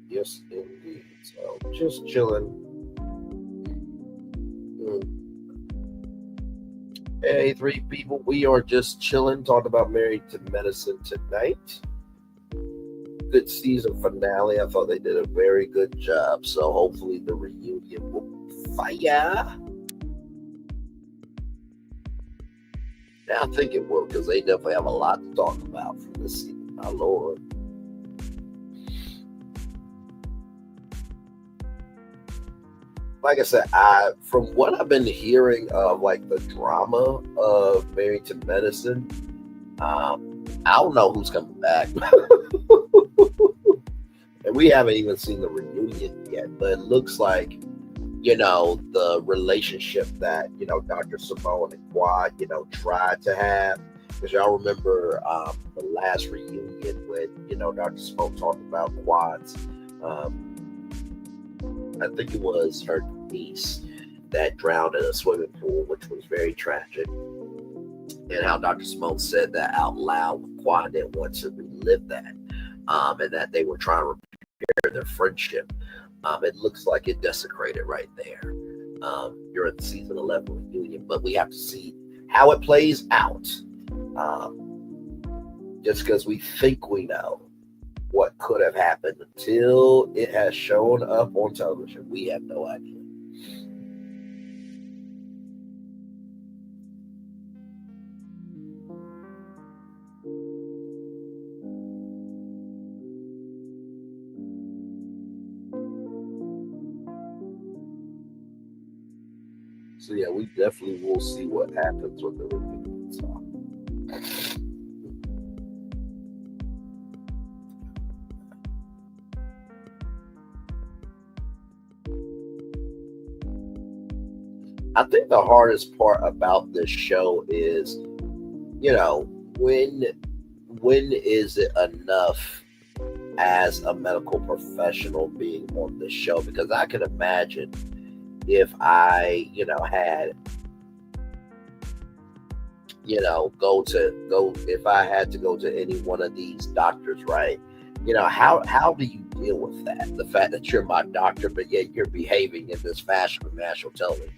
yes, indeed. So, just chilling. Hey, three people. We are just chilling, talking about Married to Medicine tonight. Good season finale. I thought they did a very good job. So, hopefully, the reunion will be fire. Yeah, I think it will, because they definitely have a lot to talk about for this season, my lord. Like I said, from what I've been hearing of like the drama of Married to Medicine, I don't know who's coming back. And we haven't even seen the reunion yet, but it looks like, the relationship that, Dr. Simone and Quad, tried to have. Because y'all remember the last reunion when, Dr. Simone talked about Quad's, I think it was her niece that drowned in a swimming pool, which was very tragic. And how Dr. Simone said that out loud. Quad didn't want to relive that. And that they were trying to repair their friendship. It looks like it desecrated right there. You're at the season 11 reunion, but we have to see how it plays out. Just because we think we know what could have happened until it has shown up on television, we have no idea. So yeah, we definitely will see what happens with the reunion. So. I think the hardest part about this show is, when is it enough as a medical professional being on this show? Because I can imagine if I, if I had to go to any one of these doctors, right? How do you deal with that? The fact that you're my doctor, but yet you're behaving in this fashion on national television.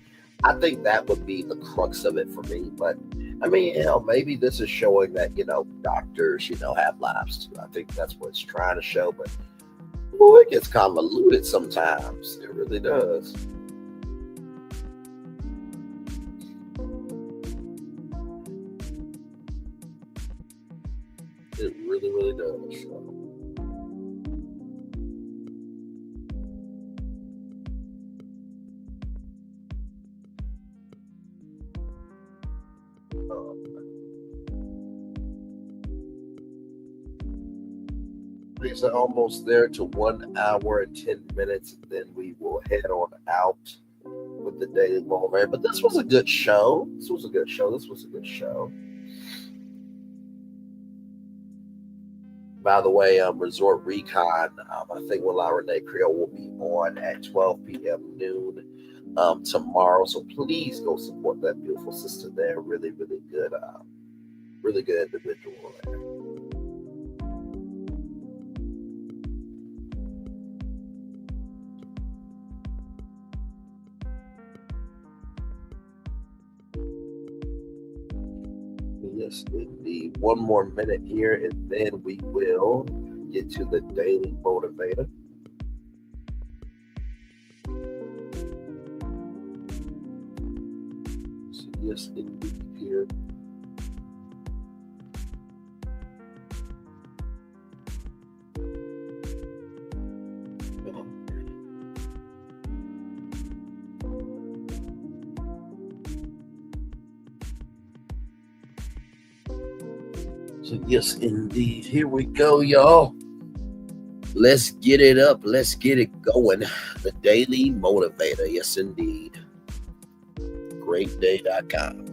I think that would be the crux of it for me. But I mean, maybe this is showing that, doctors, have lives too. I think that's what it's trying to show. But it gets convoluted sometimes. It really does. It really, really does. We're almost there to 1 hour and 10 minutes. Then we will head on out with the Daily Motivator. But this was a good show. By the way, Resort Recon, I think Willa Renee Creole will be on at 12 p.m. noon tomorrow. So please go support that beautiful sister there. Really, really good individual there. Yes, indeed. One more minute here, and then we will get to the Daily Motivator. So yes, indeed here. So yes, indeed. Here we go, y'all. Let's get it up. Let's get it going. The Daily Motivator. Yes, indeed. Greatday.com.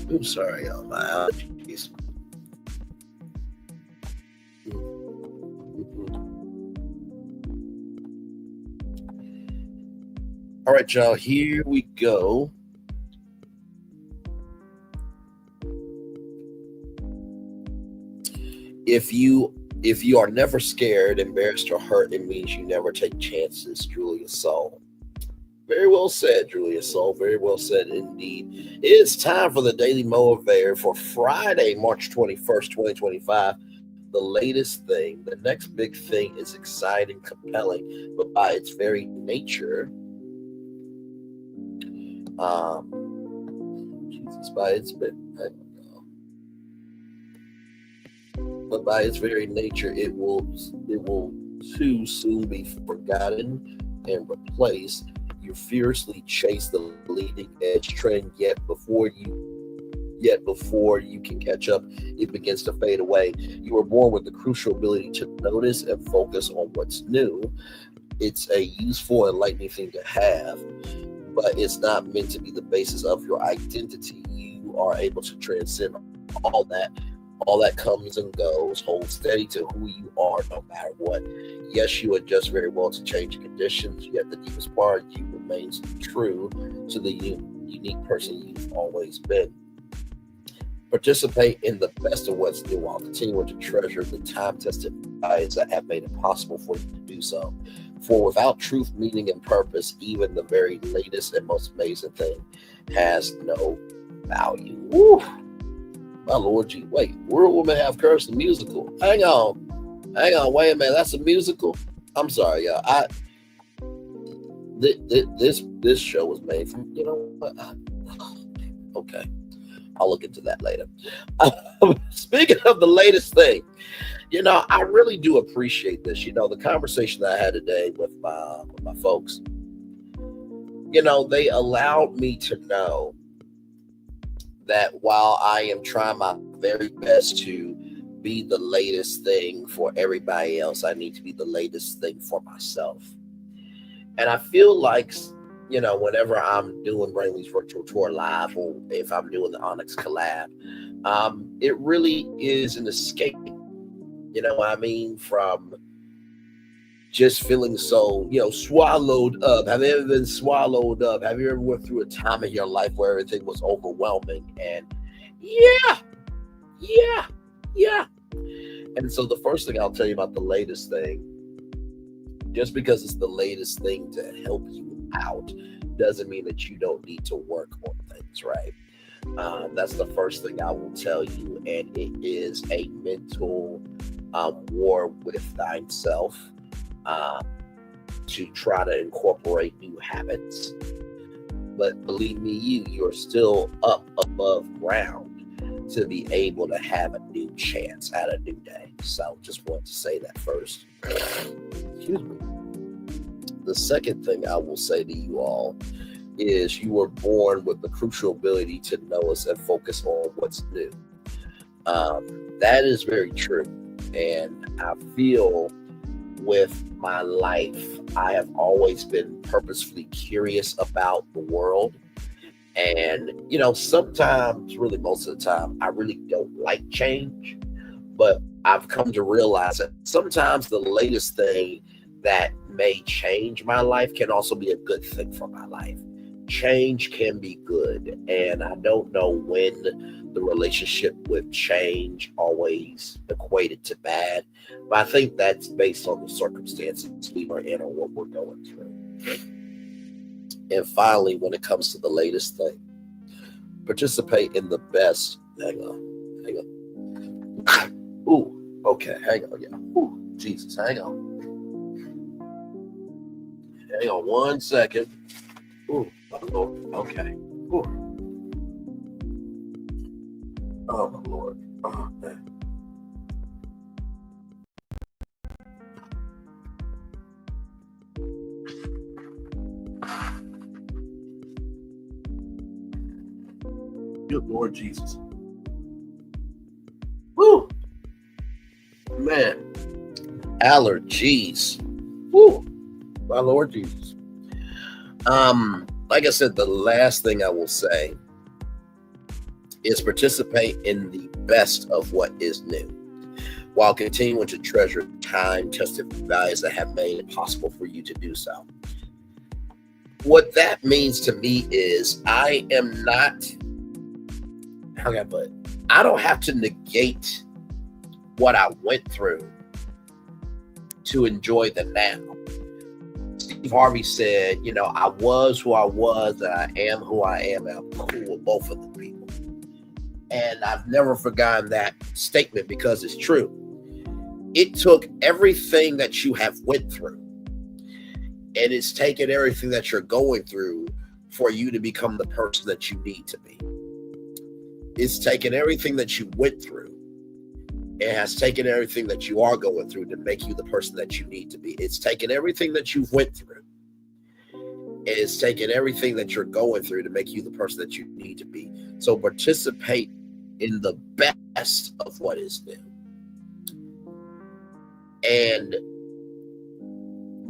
I'm sorry, y'all. My allergies. All right, y'all. Here we go. If you are never scared, embarrassed, or hurt, it means you never take chances. Julia Soul. Very well said, Julia Soul. Very well said indeed. It is time for the Daily Motivator for Friday, March 21st, 2025. The latest thing, the next big thing is exciting, compelling, but by its very nature, but by its very nature, it will too soon be forgotten and replaced. You fiercely chase the leading edge trend, yet before you can catch up, it begins to fade away. You were born with the crucial ability to notice and focus on what's new. It's a useful and enlightening thing to have, but it's not meant to be the basis of your identity. You are able to transcend all that comes and goes. Hold steady to who you are no matter what. Yes, you adjust very well to changing conditions, yet the deepest part of you remains true to the unique person you've always been. Participate in the best of what's new while continuing to treasure the time-tested values that have made it possible for you to do so. For without truth, meaning, and purpose, even the very latest and most amazing thing has no value. Woo. My Lord, gee, wait, World Woman Have Courage, the musical. Hang on, wait a minute, that's a musical? I'm sorry, y'all. This show was made from, you know what? Okay, I'll look into that later. Speaking of the latest thing, you know, I really do appreciate this. You know, the conversation that I had today with my folks, you know, they allowed me to know that while I am trying my very best to be the latest thing for everybody else, I need to be the latest thing for myself. And I feel like, you know, whenever I'm doing Brainley's Virtual Tour Live, or if I'm doing the Onyx collab, it really is an escape, you know what I mean, from just feeling so, you know, swallowed up. Have you ever been swallowed up? Have you ever went through a time in your life where everything was overwhelming? And yeah. And so the first thing I'll tell you about the latest thing, just because it's the latest thing to help you out, doesn't mean that you don't need to work on things, right? That's the first thing I will tell you. And it is a mental war with thyself. To try to incorporate new habits. But believe me, you're still up above ground to be able to have a new chance at a new day. So just want to say that first. Excuse me. The second thing I will say to you all is you were born with the crucial ability to notice and focus on what's new. That is very true. And I feel with my life, I have always been purposefully curious about the world. And, you know, sometimes, really most of the time, I really don't like change. But I've come to realize that sometimes the latest thing that may change my life can also be a good thing for my life. Change can be good. And I don't know when the relationship with change always equated to bad. But I think that's based on the circumstances we are in or what we're going through. And finally, when it comes to the latest thing, participate in the best. Hang on. Ooh, okay, hang on, yeah. Ooh, Jesus, hang on. Hang on 1 second. Ooh, my Lord, okay. Ooh. Oh, my Lord. Oh, man. Good Lord Jesus. Woo! Man, allergies. Woo, my Lord Jesus. Like I said, the last thing I will say is participate in the best of what is new, while continuing to treasure time-tested values that have made it possible for you to do so. What that means to me is I am not, how can I put it? I don't have to negate what I went through to enjoy the now. Steve Harvey said, you know, I was who I was and I am who I am, and I'm cool with both of the people. And I've never forgotten that statement because it's true. It took everything that you have went through, and it's taken everything that you're going through for you to become the person that you need to be. It's taken everything that you went through. It has taken everything that you are going through to make you the person that you need to be. It's taken everything that you've went through. It's taken everything that you're going through to make you the person that you need to be. So participate in the best of what is new. And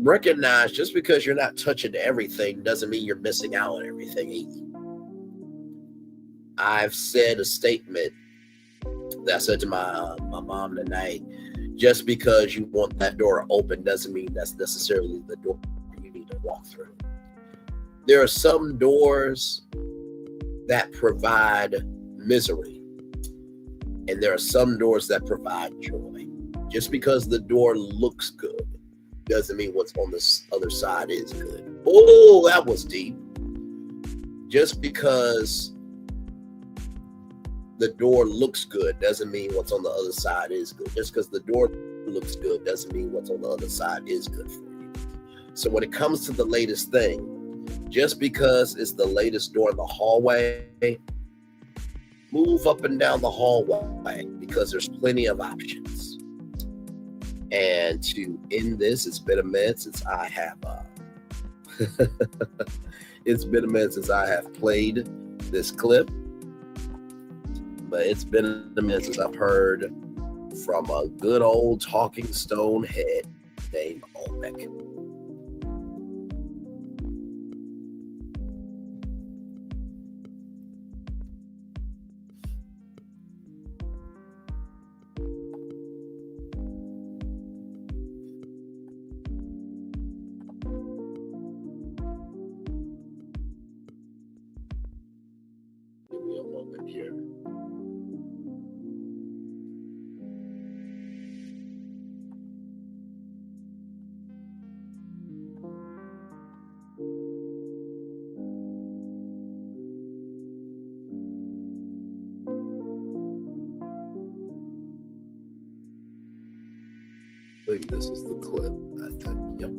recognize just because you're not touching everything doesn't mean you're missing out on everything either. I've said a statement that I said to my mom tonight, just because you want that door open doesn't mean that's necessarily the door you need to walk through. There are some doors that provide misery, and there are some doors that provide joy. Just because the door looks good doesn't mean what's on the other side is good. Oh, that was deep. Just because the door looks good doesn't mean what's on the other side is good. Just because the door looks good doesn't mean what's on the other side is good for you. So when it comes to the latest thing, just because it's the latest door in the hallway, move up and down the hallway because there's plenty of options. And to end this, it's been a minute since I have played this clip. But it's been a minute since I've heard from a good old talking stone head named Olmec. Give me a moment here. I think this is the clip. I think, yep.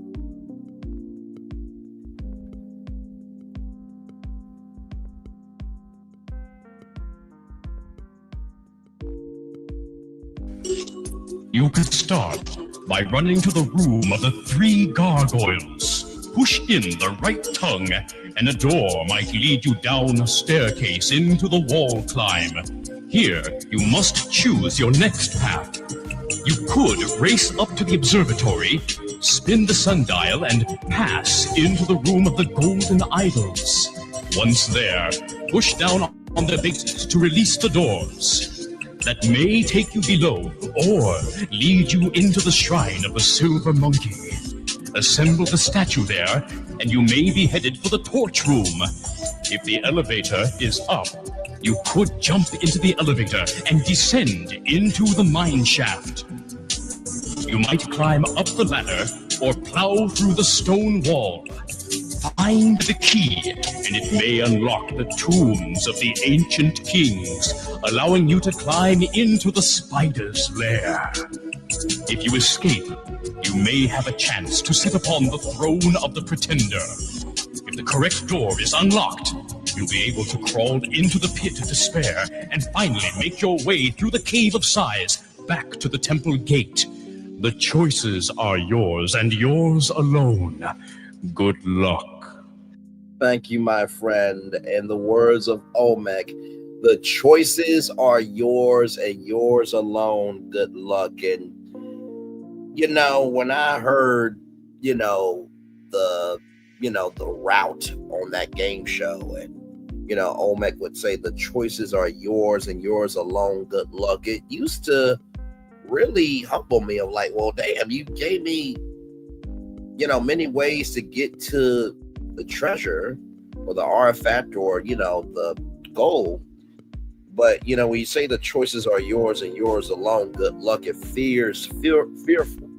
You could start by running to the room of the three gargoyles. Push in the right tongue, and a door might lead you down a staircase into the wall climb. Here, you must choose your next path. You could race up to the observatory, spin the sundial, and pass into the room of the golden idols. Once there, push down on the bases to release the doors. That may take you below or lead you into the shrine of the silver monkey. Assemble the statue there, and you may be headed for the torch room. If the elevator is up, you could jump into the elevator and descend into the mine shaft. You might climb up the ladder or plow through the stone wall. Find the key, and it may unlock the tombs of the ancient kings, allowing you to climb into the spider's lair. If you escape, you may have a chance to sit upon the throne of the pretender. If the correct door is unlocked, you'll be able to crawl into the pit of despair and finally make your way through the cave of sighs back to the temple gate. The choices are yours and yours alone. Good luck. Thank you, my friend. In the words of Olmec, the choices are yours and yours alone. Good luck. And you know, when I heard, you know, the route on that game show, and you know, Olmec would say the choices are yours and yours alone, good luck. It used to really humble me of like, well, damn, you gave me, you know, many ways to get to the treasure or the artifact or, you know, the goal. But, you know, when you say the choices are yours and yours alone, good luck, it fearful.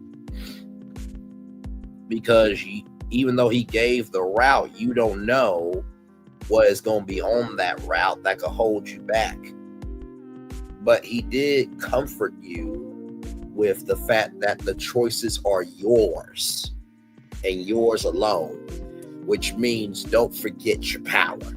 Because even though he gave the route, you don't know what is going to be on that route that could hold you back. But he did comfort you with the fact that the choices are yours and yours alone, which means don't forget your power.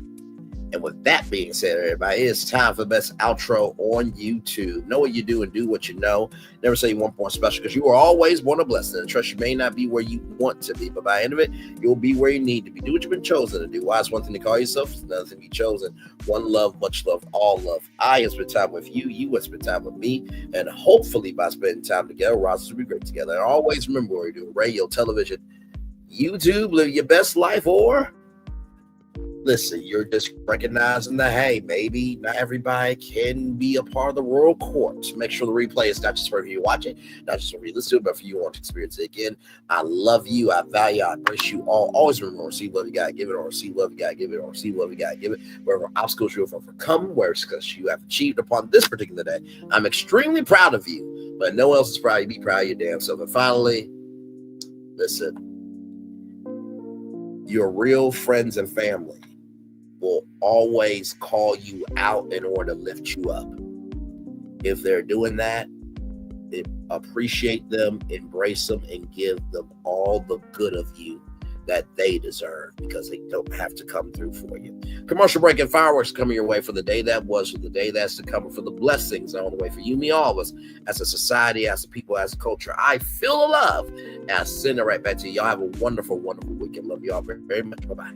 And with that being said, everybody, it's time for the best outro on YouTube. Know what you do and do what you know. Never say you weren't born special, because you are always born a blessing. And trust you may not be where you want to be, but by the end of it, you'll be where you need to be. Do what you've been chosen to do. Why? It's one thing to call yourself, it's another thing to be chosen. One love, much love, all love. I have spent time with you. You have spent time with me. And hopefully by spending time together, Ross will be great together. And always remember what you're doing: radio, television, YouTube, live your best life, or listen, you're just recognizing that, hey, maybe not everybody can be a part of the royal court. Make sure the replay is not just for you watching, not just for you listen to it, but for you want to experience it again. I love you. I value, I embrace you all. Always remember, receive love, you gotta give it, or receive love, you gotta give it, or receive love, you gotta give it. Wherever obstacles you have overcome, where success you have achieved upon this particular day, I'm extremely proud of you, but no one else is proud. You be proud of your damn self. And finally, listen, your real friends and family will always call you out in order to lift you up. If they're doing that, appreciate them, embrace them, and give them all the good of you that they deserve, because they don't have to come through for you. Commercial break and fireworks coming your way for the day that was, for the day that's to come, for the blessings on the way for you, me, all of us, as a society, as a people, as a culture. I feel the love, and I send it right back to you. Y'all have a wonderful, wonderful weekend. Love you all very, very much. Bye-bye.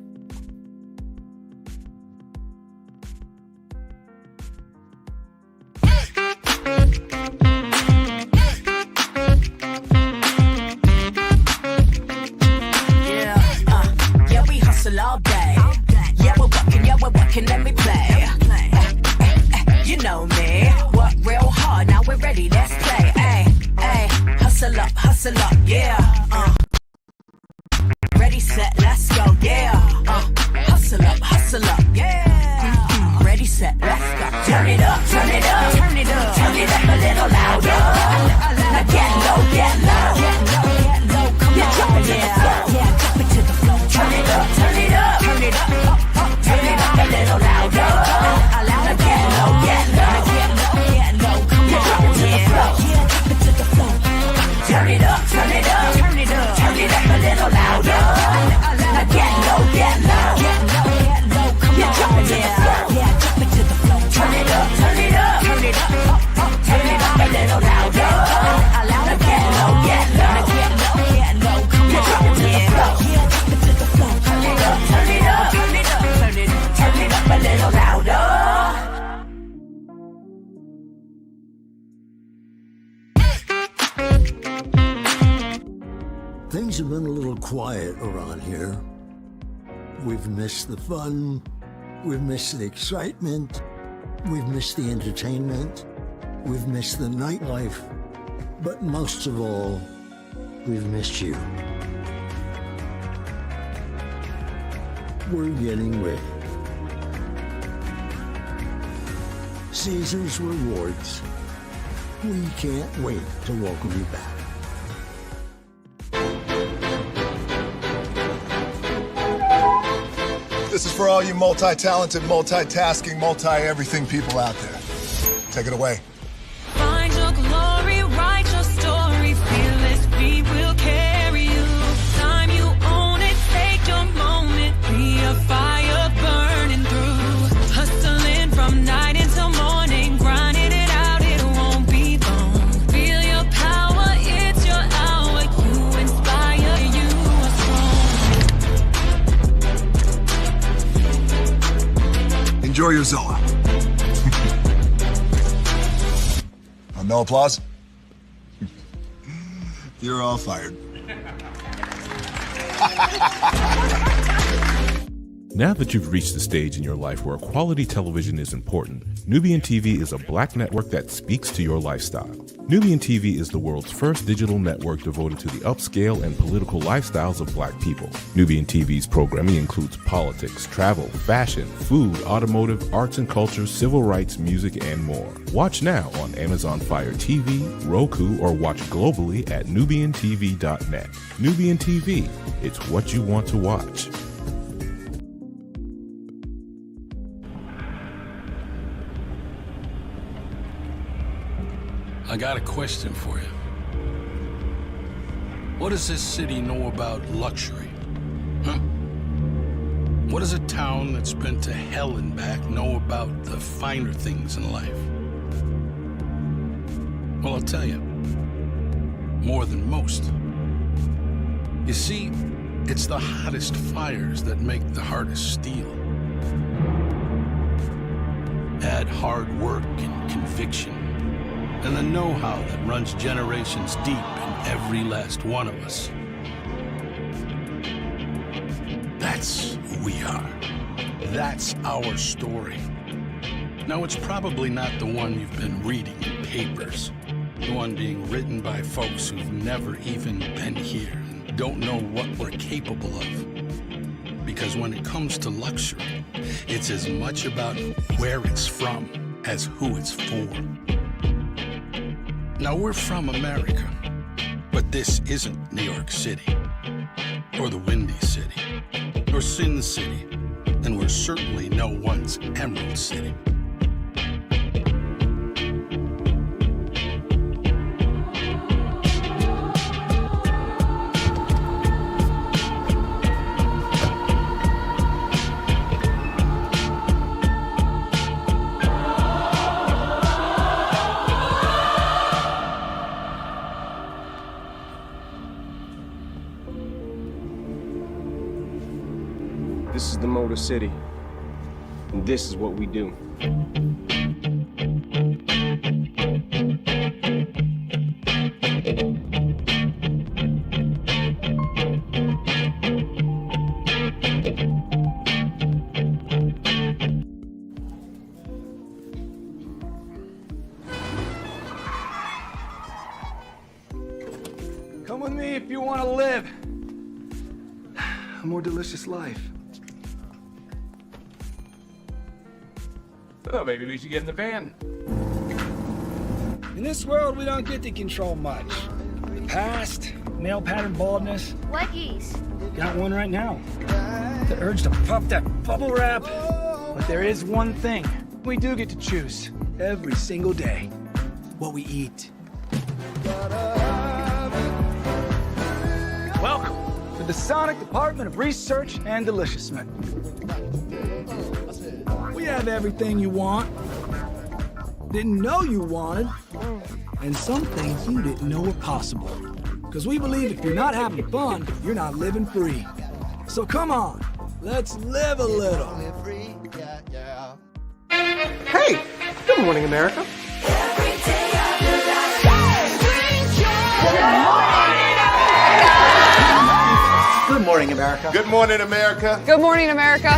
All day. Yeah, we're working, let me play. You know me, work real hard, now we're ready, let's play. Hustle up, yeah. Ready, set, let's go, yeah. Hustle up, yeah. Ready, set, let's go. Turn it up, turn it up, turn it up, turn it up a little louder. Now get low, get low, come on, yeah. Drop it to the floor, turn it up, turn it up, turn it up, turn it up a little louder. Now get low, come on, yeah. Drop it to the floor, turn it up, turn it up, turn it up, turn it up a little louder. Now get low, come on, yeah. Drop it to the floor, turn it up, turn it up, turn it up, turn it up a little louder. Now get low, come on, yeah. Drop it to the floor, turn it up, turn it up, turn it up, turn it up a little louder. Things have been a little quiet around here. We've missed the fun, we've missed the excitement, we've missed the entertainment, we've missed the nightlife, but most of all, we've missed you. We're getting ready. Caesar's Rewards. We can't wait to welcome you back. This is for all you multi-talented, multitasking, multi-everything people out there. Take it away. Find your glory, write your story, fearless, we will carry you. Time you own it, take your moment, be a fire burning through. Hustling from night until morning, grinding it out, it won't be long. Feel your power, it's your hour, you inspire, you are strong. Enjoy your Zola. No applause? You're all fired. Now that you've reached the stage in your life where quality television is important, Nubian TV is a black network that speaks to your lifestyle. Nubian TV is the world's first digital network devoted to the upscale and political lifestyles of black people. Nubian TV's programming includes politics, travel, fashion, food, automotive, arts and culture, civil rights, music, and more. Watch now on Amazon Fire TV, Roku, or watch globally at NubianTV.net. Nubian TV, it's what you want to watch. I got a question for you. What does this city know about luxury? Huh? What does a town that's been to hell and back know about the finer things in life? Well, I'll tell you. More than most. You see, it's the hottest fires that make the hardest steel. Add hard work and conviction, and the know-how that runs generations deep in every last one of us. That's who we are. That's our story. Now, it's probably not the one you've been reading in papers, the one being written by folks who've never even been here and don't know what we're capable of. Because when it comes to luxury, it's as much about where it's from as who it's for. Now, we're from America, but this isn't New York City, or the Windy City, or Sin City, and we're certainly no one's Emerald City. This is the Motor City, and this is what we do. Come with me if you want to live a more delicious life. Oh, maybe we should get in the van. In this world, we don't get to control much. The past, male pattern baldness. Leggies. Got one right now. The urge to pop that bubble wrap. But there is one thing we do get to choose every single day: what we eat. Welcome to the Sonic Department of Research and Deliciousment. We have everything you want, didn't know you wanted, and some things you didn't know were possible. Because we believe if you're not having fun, you're not living free. So come on, let's live a little. Hey, good morning, America. Good morning, America. Good morning, America. Good morning, America.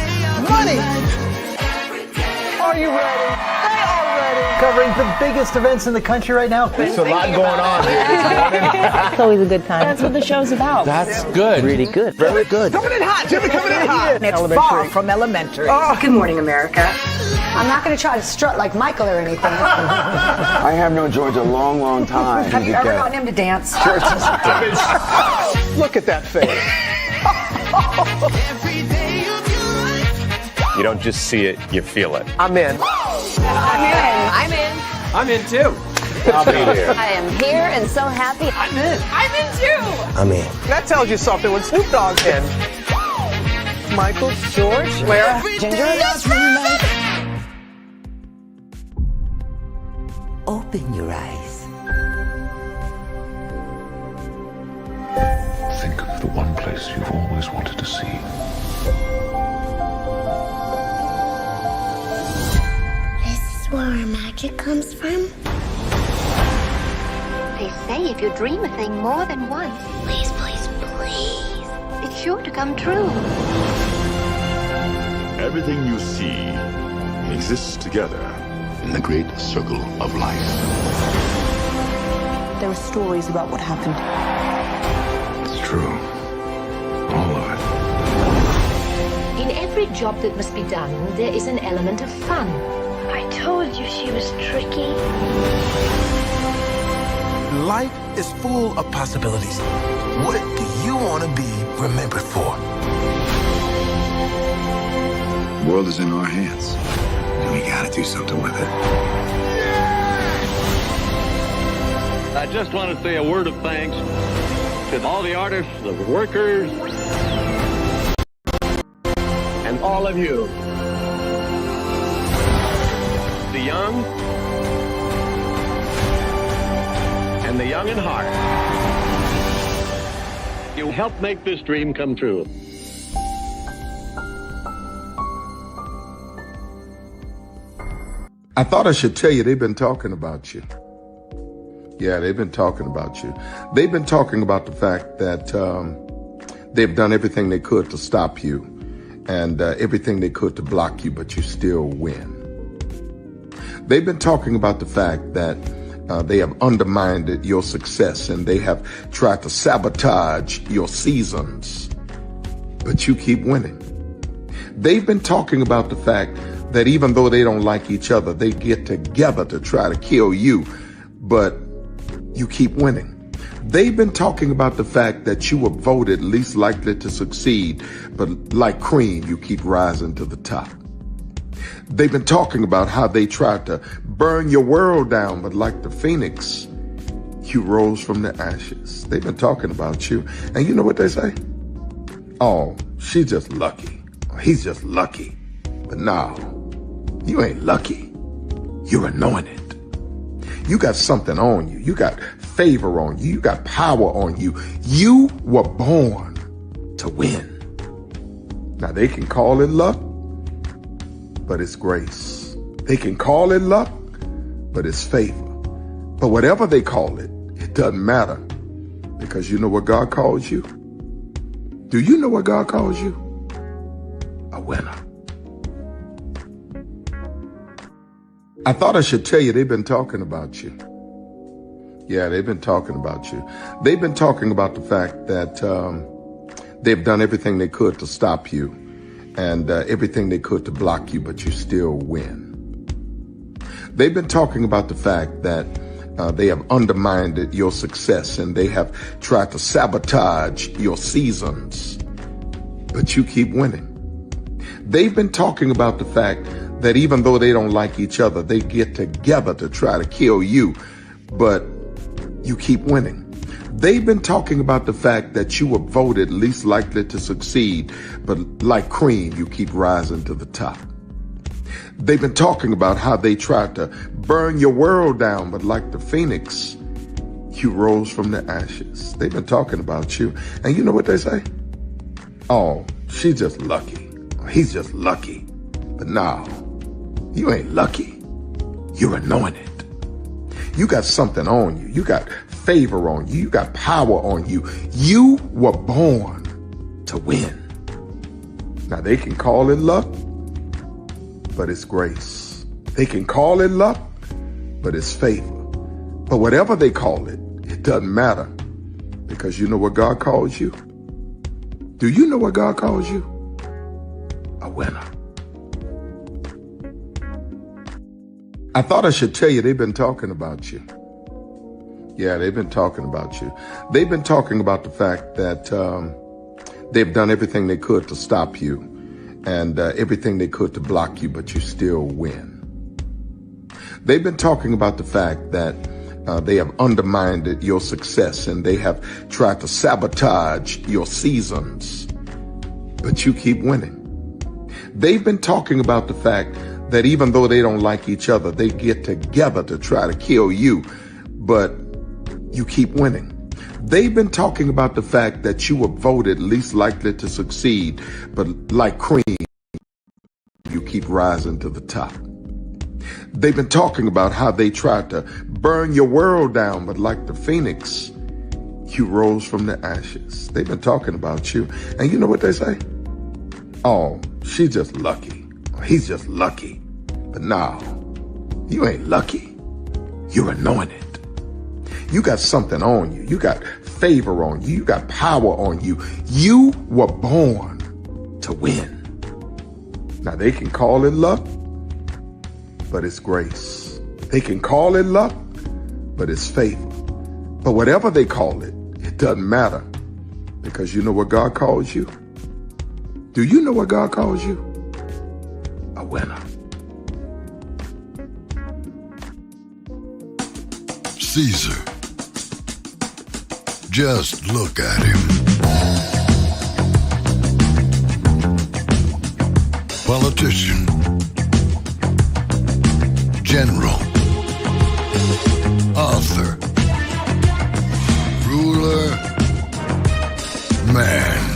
Money! Are you ready? They are ready. Covering the biggest events in the country right now. There's a lot going on here. It's always a good time. That's what the show's about. That's good. Really good. Very good. Coming in hot, Jimmy, coming in hot. It's far from elementary. Good morning, America. I'm not going to try to strut like Michael or anything. I have known George a long, long time. Have you ever gotten him to dance? Look at that face. You don't just see it, you feel it. I'm in. I'm in. I'm in too. I'll be there. I am here and so happy. I'm in. I'm in too. I'm in. That tells you something when Snoop Dogg's in. Michael, George, Lara, Ginger. Open your eyes. Think of the one place you've always wanted to see. This is where our magic comes from. They say if you dream a thing more than once, Please, please, please. it's sure to come true. Everything you see exists together in the great circle of life. There are stories about what happened. It's true. All of it. In every job that must be done, there is an element of fun. I told you she was tricky. Life is full of possibilities. What do you want to be remembered for? The world is in our hands, and we gotta do something with it. I just want to say a word of thanks to all the artists, the workers, and all of you. The young and the young in heart. You helped make this dream come true. I thought I should tell you they've been talking about you. Yeah, they've been talking about you. They've been talking about the fact that they've done everything they could to stop you and everything they could to block you, but you still win. They've been talking about the fact that they have undermined your success and they have tried to sabotage your seasons, but you keep winning. They've been talking about the fact that even though they don't like each other, they get together to try to kill you, but you keep winning. They've been talking about the fact that you were voted least likely to succeed, but like cream, you keep rising to the top. They've been talking about how they tried to burn your world down, but like the phoenix, you rose from the ashes. They've been talking about you. And you know what they say? Oh, she's just lucky. He's just lucky. But no, you ain't lucky. You're anointed. You got something on you. You got favor on you. You got power on you. You were born to win. Now they can call it luck, but it's grace. They can call it luck, but it's favor. But whatever they call it, it doesn't matter, because you know what God calls you? Do you know what God calls you? A winner. I thought I should tell you they've been talking about you. Yeah, they've been talking about you. They've been talking about the fact that they've done everything they could to stop you and everything they could to block you, but you still win. They've been talking about the fact that they have undermined your success and they have tried to sabotage your seasons, but you keep winning. They've been talking about the fact that even though they don't like each other, they get together to try to kill you, but you keep winning. They've been talking about the fact that you were voted least likely to succeed, but like cream, you keep rising to the top. They've been talking about how they tried to burn your world down, but like the phoenix, you rose from the ashes. They've been talking about you. And you know what they say? Oh, she's just lucky. He's just lucky. But no, you ain't lucky. You're anointed. You got something on you. You got favor on you. You got power on you. You were born to win. Now they can call it luck, but it's grace. They can call it luck, but it's favor. But whatever they call it, it doesn't matter, because you know what God calls you? Do you know what God calls you? A winner. I thought I should tell you they've been talking about you. Yeah, they've been talking about you. They've been talking about the fact that they've done everything they could to stop you and everything they could to block you, but you still win. They've been talking about the fact that they have undermined your success and they have tried to sabotage your seasons, but you keep winning. They've been talking about the fact that even though they don't like each other, they get together to try to kill you, but you keep winning. They've been talking about the fact that you were voted least likely to succeed, but like cream, you keep rising to the top. They've been talking about how they tried to burn your world down, but like the phoenix, you rose from the ashes. They've been talking about you. And you know what they say? Oh, she's just lucky. He's just lucky. But no, you ain't lucky. You're anointed. You got something on you. You got favor on you. You got power on you. You were born to win. Now, they can call it luck, but it's grace. They can call it luck, but it's favor. But whatever they call it, it doesn't matter, because you know what God calls you? Do you know what God calls you? A winner. Caesar. Just look at him. Politician. General. Author. Ruler. Man.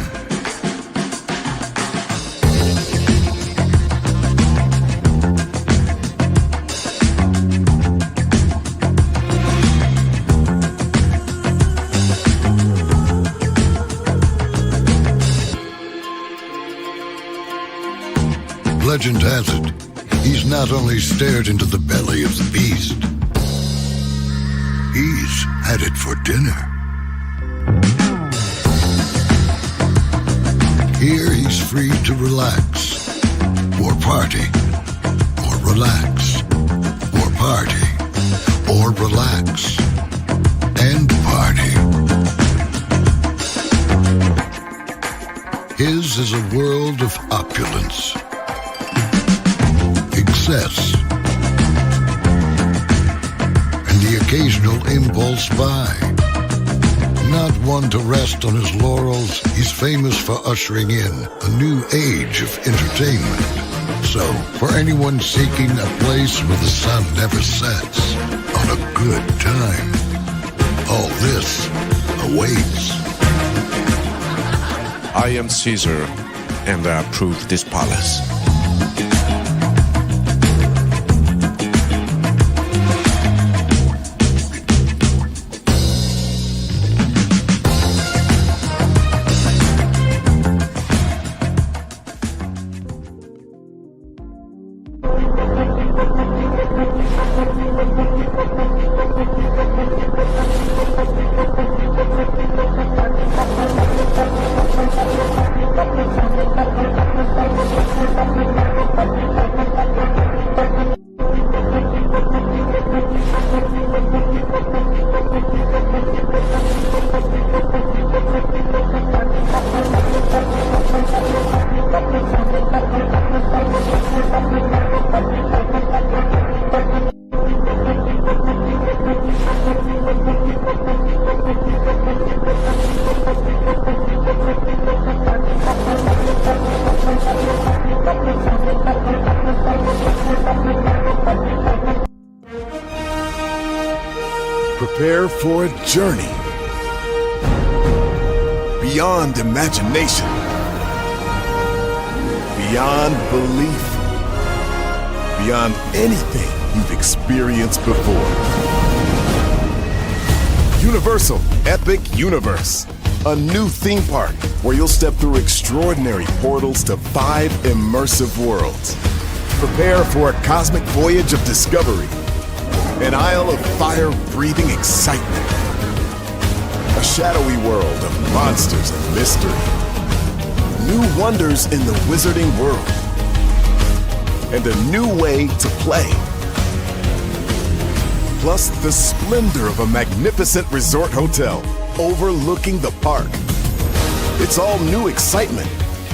Legend has it, he's not only stared into the belly of the beast, he's had it for dinner. Here he's free to relax, or party, or relax, or party, or relax, and party. His is a world of opulence. Excess, and the occasional impulse buy. Not one to rest on his laurels, he's famous for ushering in a new age of entertainment. So, for anyone seeking a place where the sun never sets on a good time, all this awaits. I am Caesar, and I approve this palace. Prepare for a journey beyond imagination, beyond belief, beyond anything you've experienced before. Universal Epic Universe, a new theme park where you'll step through extraordinary portals to 5 immersive worlds. Prepare for a cosmic voyage of discovery, an isle of fire-breathing excitement, a shadowy world of monsters and mystery, new wonders in the wizarding world, and a new way to play. Plus the splendor of a magnificent resort hotel overlooking the park. It's all new excitement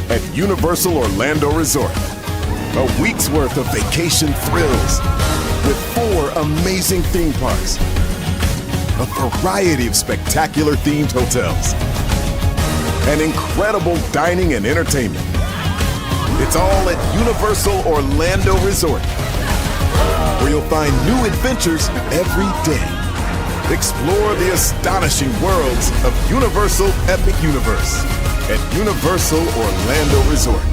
at Universal Orlando Resort. A week's worth of vacation thrills with 4 amazing theme parks, a variety of spectacular themed hotels, and incredible dining and entertainment. It's all at Universal Orlando Resort, where you'll find new adventures every day. Explore the astonishing worlds of Universal Epic Universe at Universal Orlando Resort.